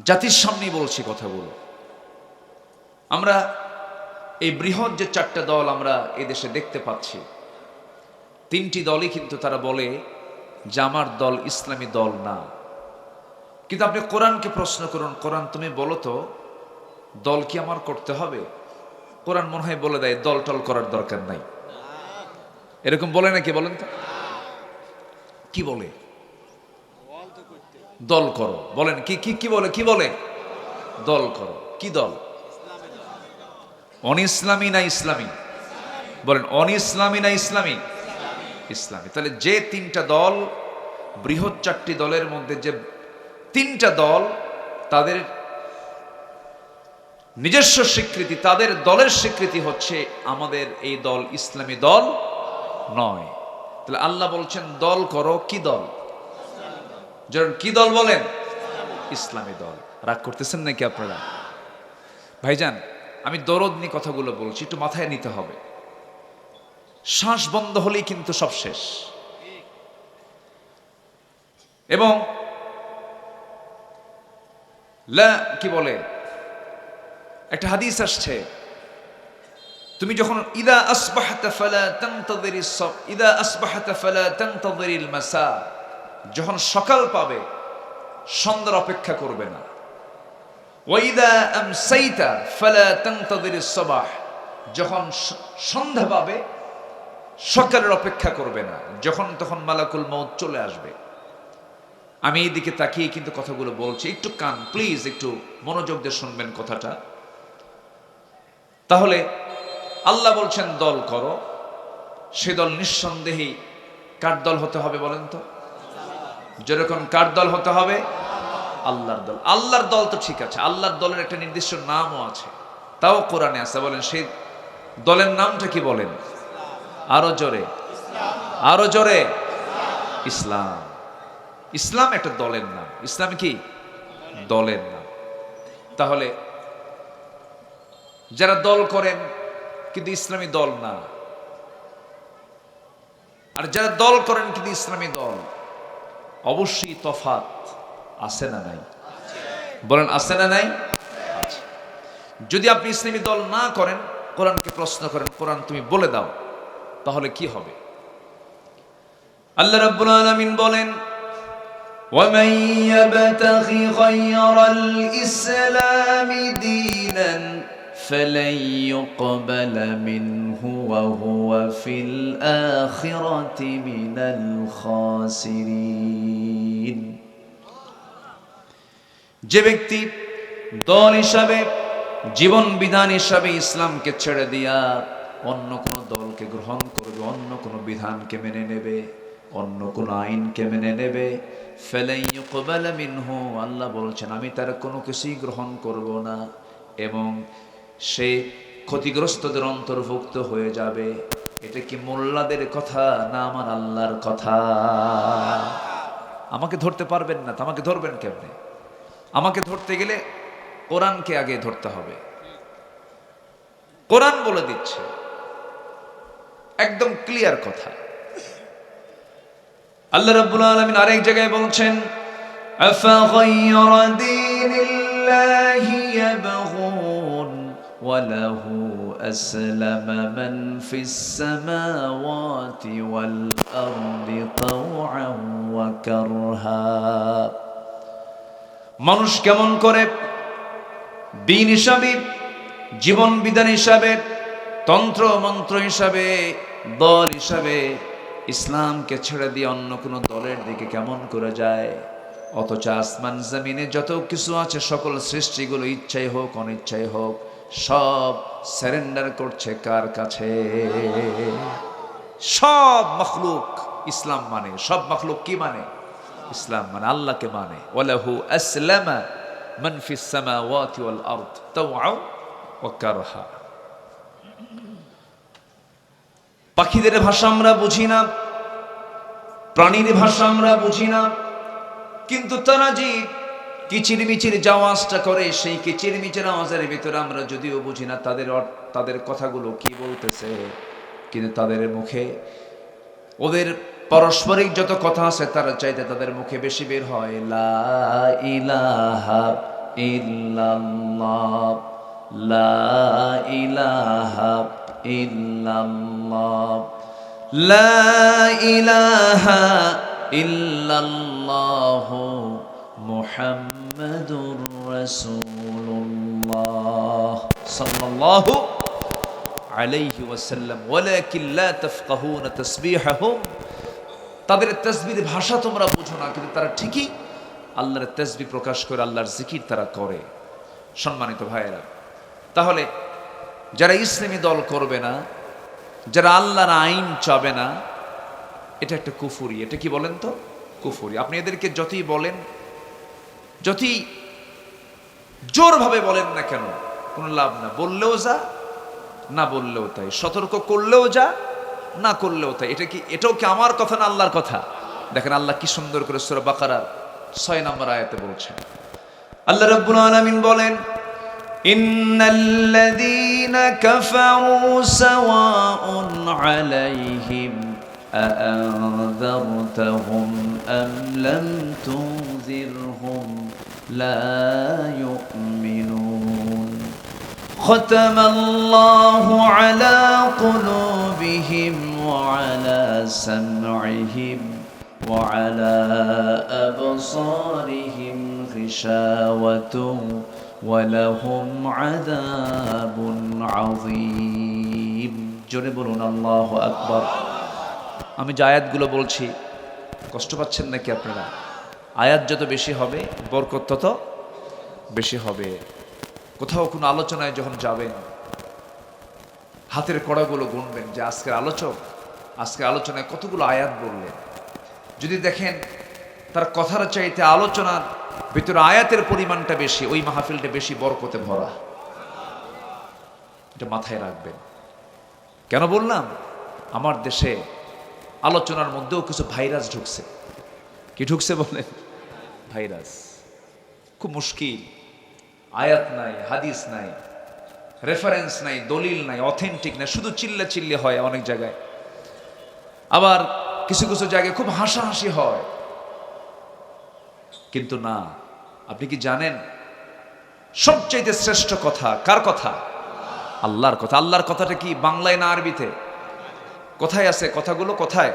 জাতির সামনেই বলছি কথাগুলো। আমরা এই বৃহৎ যে 4টা দল আমরা এই দেশে দেখতে পাচ্ছি, 3টি দলই কিন্তু তারা বলে যে আমার দল ইসলামী দল না। কিন্তু আপনি কোরআনকে প্রশ্ন করুন, কোরআন তুমি বলো তো দল কি আমার করতে হবে? কোরআন মনে হয় বলে দেয় দল টল করার দরকার নাই। এরকম বলে নাকি বলেন তো? কি বলে? দল করো। বলেন কি কি কি বলে? কি বলে? দল করো। কি দল? অনইসলামী না ইসলামী? বলেন অনইসলামী না ইসলামী? ইসলামী। তাহলে যে 3টা দল, বৃহৎ 4টি দলের মধ্যে যে 3টা দল, তাদের নিজস্ব স্বীকৃতি, তাদের দলের স্বীকৃতি হচ্ছে আমাদের এই দল ইসলামী দল নয়। তাহলে আল্লাহ বলছেন দল করো। কি দল? যেমন কি দল বলেন? ইসলামী দল। রাগ করতেছেন নাকি আপনারা? ভাইজান, আমি দরদ নিয়ে কথাগুলো বলছি, একটু মাথায় নিতে হবে। শ্বাস বন্ধ হলেই কিন্তু সব শেষ। এবং কি বলে, একটা হাদিস আসছে, তুমি যখন ইদা আসবাহতা ফালা তানতাযিরিস ইদা আসবাহতা ফালা তানতাযিরিল মাসা, যখন সকাল পাবে সন্ধ্যার অপেক্ষা করবে না। ওয়া ইদা আমসাইতা ফালা তানতাযিরিস সাবাহ, যখন সন্ধ্যা পাবে সকালের অপেক্ষা করবে না, যখন তখন মালাকুল মউত চলে আসবে। আমি এই দিকে তাকিয়ে কিন্তু কথাগুলো বলছি, একটু কান প্লিজ, একটু মনোযোগ দিয়ে শুনবেন কথাটা। তাহলে আল্লাহ বলছেন দল করো, সে দল নিঃসন্দেহে কার দল হতে হবে বলেন তো? যেরকম কার দল হতে হবে? আল্লাহর দল। আল্লাহর দল তো ঠিক আছে, আল্লাহর দলের একটা নির্দিষ্ট নামও আছে, তাও কোরআনে আছে। বলেন সেই দলের নামটা কি? বলেন আরো জোরে, আরো জোরে। ইসলাম। ইসলাম একটা দলের নাম। ইসলাম কি? দলের নাম। তাহলে যারা দল করেন কিন্তু ইসলামী দল না, আর যারা দল করেন কিন্তু ইসলামী দল, অবশ্যই তফাৎ আছে না নাই? বলেন আছে না নাই? আছে। যদি আপনি ইসলামী দল না করেন, কোরআনকে প্রশ্ন করেন, কোরআন তুমি বলে দাও, তাহলে কি হবে? আল্লাহ রাব্বুল আলামিন বলেন,
ومن يبتغ غير الإسلام دينا فلن يقبل منه وهو في الآخرة من الخاسرين।
যে ব্যক্তি দল হিসাবে, জীবন বিধান হিসাবে ইসলামকে ছেড়ে দিয়া অন্য কোন দলকে গ্রহণ করবে, অন্য কোন বিধানকে মেনে নেবে, অন্য কোন আইনকে মেনে নেবে, ফালাই ইউকবাল মিনহু, আল্লাহ বলছেন আমি তার কোনো কিছুই গ্রহণ করব না, এবং সে ক্ষতিগ্রস্তদের অন্তর্ভুক্ত হয়ে যাবে। এটা কি মোল্লাদের কথা না আমার আল্লাহর কথা? আমাকে ধরতে পারবেন না, আমাকে ধরবেন কেমনে? আমাকে ধরতে গেলে কোরআনকে আগে ধরতে হবে। কোরআন বলে দিচ্ছে, একদম ক্লিয়ার কথা। আল্লাহ রাব্বুল আলামিন আরেক জায়গায় বলছেন,
আফাগায়রা দীনিল্লাহি ইয়াবগুন ওয়া লাহু আসলামা মান ফিস সামাওয়াতি ওয়াল আরদি তাওআন ওয়া কারহা।
মানুষ কেমন করে দিন হিসাবে, জীবন বিধান হিসাবে, তন্ত্র মন্ত্র হিসাবে দল হিসাবে ইসলামকে ছেড়ে দিয়ে অন্য কোনো দলের দিকে কেমন করে যায়? অথচ আসমান জমিনে যত কিছু আছে সকল সৃষ্টিগুলো ইচ্ছাই হোক অনিচ্ছাই হোক সব সারেন্ডার করছে কার কাছে? সব মখলুক ইসলাম মানে, সব মখলুক কি মানে? ইসলাম মানে, আল্লাহকে মানে। ওয়ালাহু আসলামা মান ফিস সামাওয়াতি ওয়াল আরদ তাওআ ওয়া কারহা। পাখিদের ভাষা আমরা বুঝি না, প্রাণীর ভাষা আমরা বুঝি না, কিন্তু তারা যে কিচিরমিচির যে আওয়াজটা করে সেই কিচিরমিচির আওয়াজের ভিতরে আমরা যদিও বুঝি না তাদের কথাগুলো কি বলতেছে, কিন্তু তাদের মুখে ওদের পারস্পরিক যত কথা আছে তারা চাইতে তাদের মুখে বেশি বের হয় লা ইলাহা ইল্লাল্লাহ, লা ইলাহা ইল্লাল্লাহ, লা ইলাহা ইল্লাল্লাহ মুহাম্মাদুর রাসূলুল্লাহ সাল্লাল্লাহু আলাইহি ওয়াসাল্লাম। ওয়ালাকিন লা তাফকাহুনা তাসবিহাহুম, তাদের তাসবিহের ভাষা তোমরা বুঝো না, কিন্তু তারা ঠিকই আল্লাহর তাসবিহ প্রকাশ করে, আল্লাহর জিকির তারা করে। সম্মানিত ভাইয়েরা, তাহলে যারা ইসলামী দল করবে না, যারা আল্লাহর আইন চাবে না, এটা একটা কুফরি। এটা কি বলেন তো? কুফরি। আপনি এদেরকে যতই বলেন, যতই জোরভাবে বলেন না কেন, কোনো লাভ না। বললেও যা, না বললেও তাই। সতর্ক করলেও যা, না করলেও তাই। এটাও কি আমার কথা না আল্লাহর কথা? দেখেন আল্লাহ কি সুন্দর করে সূরা বাকারার 6 নম্বর আয়াতে বলছেন। আল্লাহ রাব্বুল আলামিন বলেন, ইন্নাল্লাযীনা কাফারু সাওয়াউন আলাইহিম আআযারতাহুম আম লাম তুযিরহুম লা ইউমিনুন ختم الله على قلوبهم وعلى سمعهم وعلى أبصارهم غشاوة ولهم عذاب عظيم। জোরে বলুন আল্লাহু আকবার। আমি যে আয়াতগুলো বলছি কষ্ট পাচ্ছেন নাকি আপনারা? আয়াত যত বেশি হবে বরকত তত বেশি হবে। কোথাও কোনো আলোচনায় যখন যাবেন হাতের কড়াগুলো গুনবেন যে আজকের আলোচনায় কতগুলো আয়াত বললেন। যদি দেখেন তার কথার চাইতে আলোচনার ভিতরে আয়াতের পরিমাণটা বেশি, ওই মাহফিলটা বেশি বরকতে ভরা। এটা মাথায় রাখবেন। কেন বললাম? আমার দেশে আলোচনার মধ্যেও কিছু ভাইরাস ঢুকছে। কি ঢুকছে বলেন? ভাইরাস। খুব মুশকিল। আয়াত নাই, হাদিস নাই, রেফারেন্স নাই, দলিল নাই, অথেন্টিক নাই, শুধু চিল্লাচিল্লি হয় অনেক জায়গায়। আবার কিছু কিছু জায়গায় খুব হাসাহাসি হয়। কিন্তু না, আপনি কি জানেন সবচাইতে শ্রেষ্ঠ কথা কার কথা? আল্লাহর কথা। আল্লাহর কথাটা কি বাংলায় না আরবিতে? কোথায় আছে কথাগুলো? কোথায়?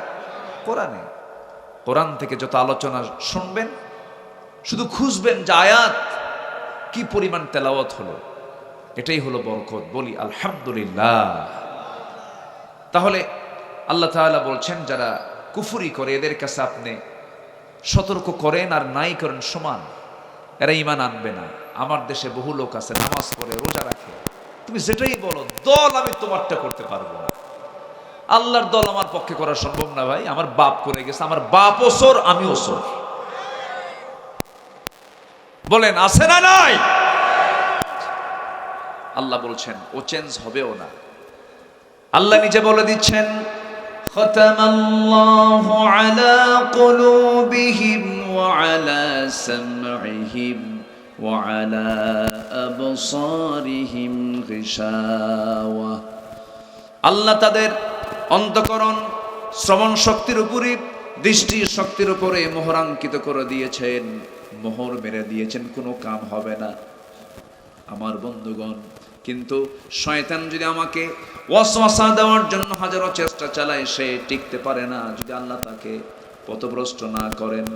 কোরআনে। কোরআন থেকে যত আলোচনা শুনবেন শুধু খুঁজবেন যে আয়াত কি পরিমাণ তেলাওয়াত হলো, এটাই হলো বরকত। বলি আলহামদুলিল্লাহ। তাহলে আল্লাহ তাআলা বলছেন যারা কুফরি করে এদের কাছে আপনি সতর্ক করেন আর নাই করেন সমান, এরা ঈমান আনবে না। আমার দেশে বহু লোক আছে নামাজ পড়ে, রোজা রাখে, তুমি যেটাই বলো দল আমি তোমারটা করতে পারবো না। আল্লাহর দল আমার পক্ষে করা সম্ভব না ভাই। আমার বাপ করে গেছে, আমার বাপ ওসর, আমি ওসর। বলেন আছে না নাই? আল্লাহ বলছেন ও চেঞ্জ হবেও না। আল্লাহ নিজে বলে দিচ্ছেন, খতামাল্লাহু আলা কুলুবিহিম ওয়া আলা সামঈহিম ওয়া আলা আবসারিহিম গিশাওয়া। আল্লাহ তাদের অন্তঃকরণ শ্রবণ শক্তির উপরে, দৃষ্টি শক্তির উপরে মোহরাঙ্কিত করে দিয়েছেন, মোহর মেরে দিয়েছেন, কোনো কাম হবে না। আমার বন্ধুগণ, কিন্তু শয়তান যদি আমাকে ওয়াসওয়াসা দেওয়ার জন্য হাজারো চেষ্টা চালায়, সে টিকতে পারে না যদি আল্লাহ তাকে পথভ্রষ্ট না করেন।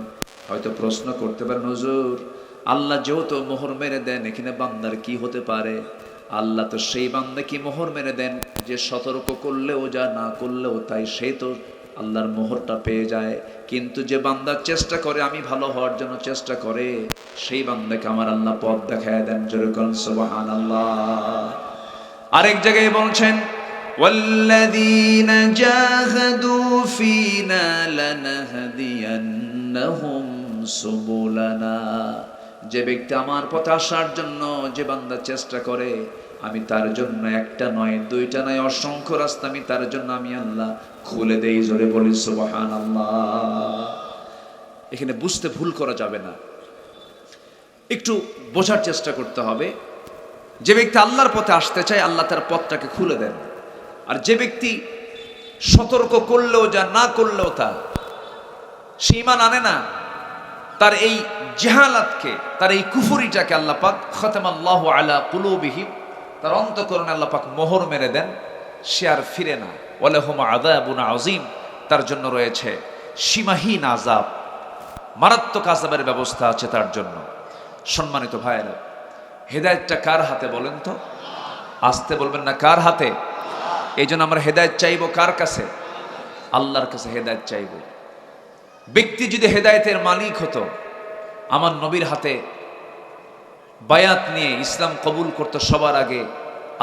হয়তো প্রশ্ন করতে পারেন, হুজুর আল্লাহ যেহেতু মোহর মেরে দেন, এখানে বান্দার কি হতে পারে?
আল্লাহ তো সেই বান্দাকে মোহর মেরে দেন যে সতর্ক করলেও যা, না করলেও তাই, সে তো আল্লাহর মোহরটা পেয়ে যায়। কিন্তু যে বান্দা চেষ্টা করে, আমি ভালো হওয়ার জন্য চেষ্টা করে, সেই বান্দাকে আমার আল্লাহ পথ দেখায় দেন। যেরকম সুবহানাল্লাহ। আরেক জায়গায় বলছেন, ওয়াল্লাযীনা জাহাদু ফীনা লানাহদিয়ান্নাহুম সুবুলানা। যে ব্যক্তি আমার পথে আসার জন্য, যে বান্দা চেষ্টা করে, আমি তার জন্য একটা নয়, দুইটা নয়, অসংখ্য রাস্তা আমি তার জন্য আমি আল্লাহ খুলে দেই। জোরে বলি সুবহানাল্লাহ। এখানে বুঝতে ভুল করা যাবে না, একটু বোঝার চেষ্টা করতে হবে। যে ব্যক্তি আল্লাহর পথে আসতে চায়, আল্লাহ তার পথটাকে খুলে দেন। আর যে ব্যক্তি সতর্ক করলেও যা, না করলেও তা, সে ঈমান আনে না, তার এই জাহালাতকে, তার এই কুফরিটাকে আল্লাহ পাক খতামাল্লাহু আলা কুলুবিহিম, তার অন্তঃকরণে আল্লাহ পাক মোহর মেরে দেন। সে আর ফিরে না। ওয়ালাহুম আযাবুন আযীম, তার জন্য রয়েছে সীমাহীন আযাব, মারাত্মক আযাবের ব্যবস্থা আছে তার জন্য। সম্মানিত ভাইয়েরা, হেদায়েতটা কার হাতে বলেন তো? আসতে বলবেন না, কার হাতে? এই জন্য আমরা হেদায়েত চাইবো কার কাছে? আল্লাহর কাছে হেদায়েত চাইবো। ব্যক্তি যদি হেদায়েতের মালিক হতো, আমার নবীর হাতে বায়াত নিয়ে ইসলাম কবুল করতো সবার আগে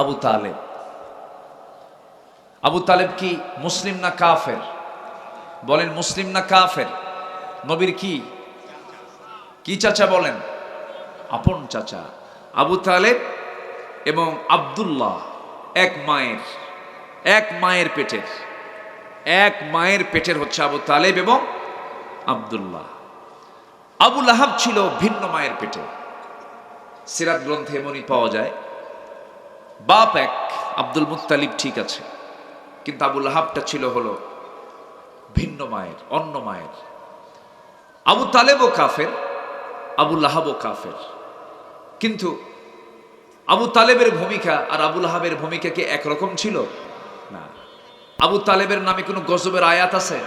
আবু তালেব। আবু তালেব কি মুসলিম না কাফের? বলেন, মুসলিম না কাফের? নবীর কি কি চাচা? বলেন, আপন চাচা। আবু তালেব এবং আব্দুল্লাহ এক মায়ের পেটের হচ্ছে আবু তালেব এবং আব্দুল্লাহ। আবু লাহাব ছিল ভিন্ন মায়ের পেটে। সিরাত গ্রন্থে এমনই পাওয়া যায়, বাপ এক, আব্দুল মুত্তালিব ঠিক আছে, কিন্তু আবু লাহাবটা ছিল হলো ভিন্ন মায়ের, অন্য মায়ের। আবু তালেবও কাফের, আবু লাহাবও কাফের। কিন্তু আবু তালেবের ভূমিকা আর আবু লাহাবের ভূমিকা কি একরকম ছিল? না। আবু তালেবের নামে কোনো গজবের আয়াত আছে?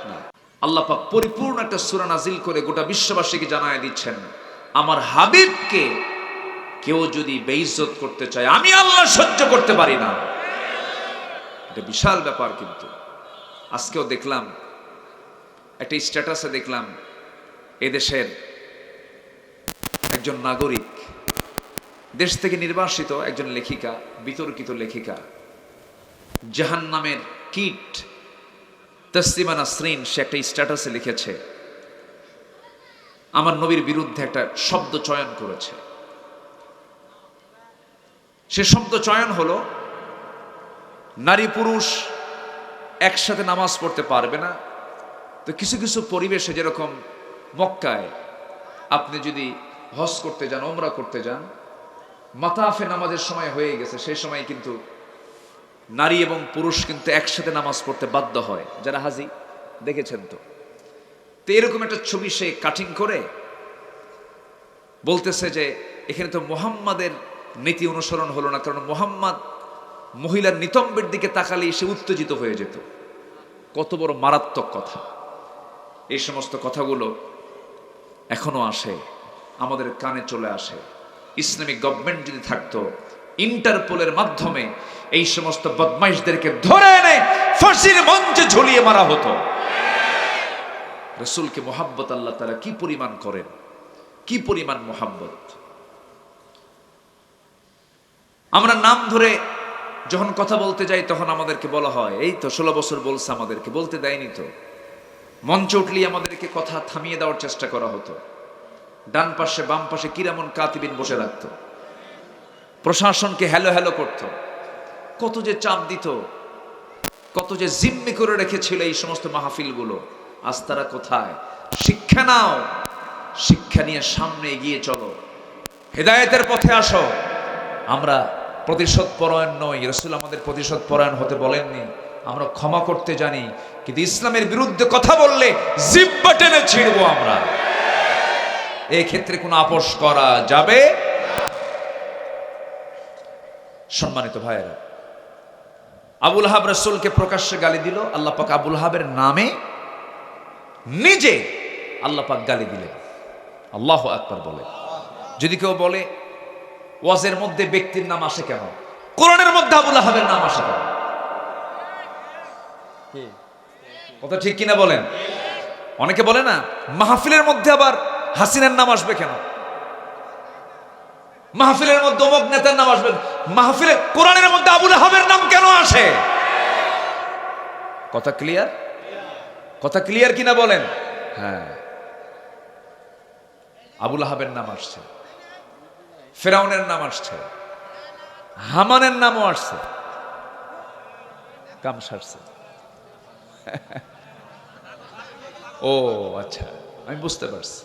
না। আল্লাহ পাক পরিপূর্ণ একটা সূরা নাজিল করে গোটা বিশ্ববাসীকে জানায় দিচ্ছেন, আমার হাবিবকে কেউ যদি বেইজ্জত করতে চায়, আমি আল্লাহ সহ্য করতে পারি না। এটা বিশাল ব্যাপার। কিন্তু আজকেও দেখলাম একটা স্ট্যাটাসে, দেখলাম এদেশের একজন নাগরিক, দেশ থেকে নির্বাসিত একজন লেখিকা, বিতর্কিত লেখিকা, জাহান্নামের কীট তাসলিমা নাসরিন, সে একটা স্ট্যাটাসে লিখেছে, আমার নবীর বিরুদ্ধে একটা শব্দ চয়ন করেছে। সে শব্দ চয়ন হলো, নারী পুরুষ একসাথে নামাজ পড়তে পারবে না। তো কিছু কিছু পরিবেশে, যেরকম মক্কায় আপনি যদি হজ করতে যান, ওমরা করতে যান, মাতাফে নামাজের সময় হয়ে গেছে, সেই সময় কিন্তু নারী এবং পুরুষ কিন্তু একসাথে নামাজ পড়তে বাধ্য হয়। যারা হাজি দেখেছেন তো এরকম একটা ছবি সে কাটিং করে বলতেছে যে এখানে তো মুহাম্মাদের নীতি অনুসরণ হলো না, কারণ মুহাম্মদ মহিলার নিতম্বের দিকে তাকালেই সে উত্তেজিত হয়ে যেত। কত বড় মারাত্মক কথা! এই সমস্ত কথাগুলো এখনো আসে, আমাদের কানে চলে আসে। ইসলামিক গভর্নমেন্ট যদি থাকতো, ইন্টারপোলের মাধ্যমে এই সমস্ত বদমাইশদেরকে ধরে এনে ফাঁসির মঞ্চে ঝুলিয়ে মারা হতো। রাসূলকে মুহাব্বত আল্লাহ তাআলা কি পরিমাণ করেন, কি পরিমাণ মুহাব্বত! আমরা নাম ধরে যখন কথা বলতে যাই, তখন আমাদেরকে বলা হয়, এই তো 16 বছর বলছে, আমাদেরকে বলতে দেয়নি তো। মঞ্চ উঠলেই আমাদেরকে কথা থামিয়ে দেওয়ার চেষ্টা করা হতো। ডান পাশে বাম পাশে কিরামন কাতিবিন বসে রাখতো, প্রশাসনকে হ্যালো হ্যালো করত। কত যে চাপ দিত, কত যে জিম্মি করে রেখেছিল এই সমস্ত মাহফিলগুলো। আজ তারা কোথায়? শিক্ষা নাও, শিক্ষা নিয়ে সামনে এগিয়ে চলো, হেদায়েতের পথে আসো। আমরা প্রতিশোধ পরায়ণ নই, রাসূল আমাদের প্রতিশোধ পরায়ণ হতে বলেননি। আমরা ক্ষমা করতে জানি, কিন্তু ইসলামের বিরুদ্ধে কথা বললে জিহ্বা টেনে ছিঁড়বো আমরা। এই ক্ষেত্রে কোনো আপোষ করা যাবে? সম্মানিত ভাইয়েরা, আবু লাহাব রাসূলকে প্রকাশ্যে গালি দিল। আল্লাহ পাক আবু লাহাবের নামে নিজে আল্লাহ পাক গালি দিলেন। আল্লাহু আকবার বলে। যদি কেউ বলে
ওয়াজের মধ্যে ব্যক্তির নাম আসে কেন? কোরআনের মধ্যে আবু লাহাবের নাম আসে কেন? কথা ঠিক কিনা বলেন? অনেকে বলে না মাহফিলের মধ্যে আবার হাসিনার নাম আসবে কেন, মাহফিলের মধ্যে অমুক নেতার নাম আসবে, মাহফিলে কোরআনের মধ্যে আবু লাহাবের নাম কেন আসে? কথা ক্লিয়ার? কথা ক্লিয়ার কিনা বলেন? হ্যাঁ, আবু লাহাবের নাম আসছে, ফেরাউনের নাম আসছে, হামানের নামও আসছে, কাম সারছে। ও আচ্ছা, আমি বুঝতে পারছি।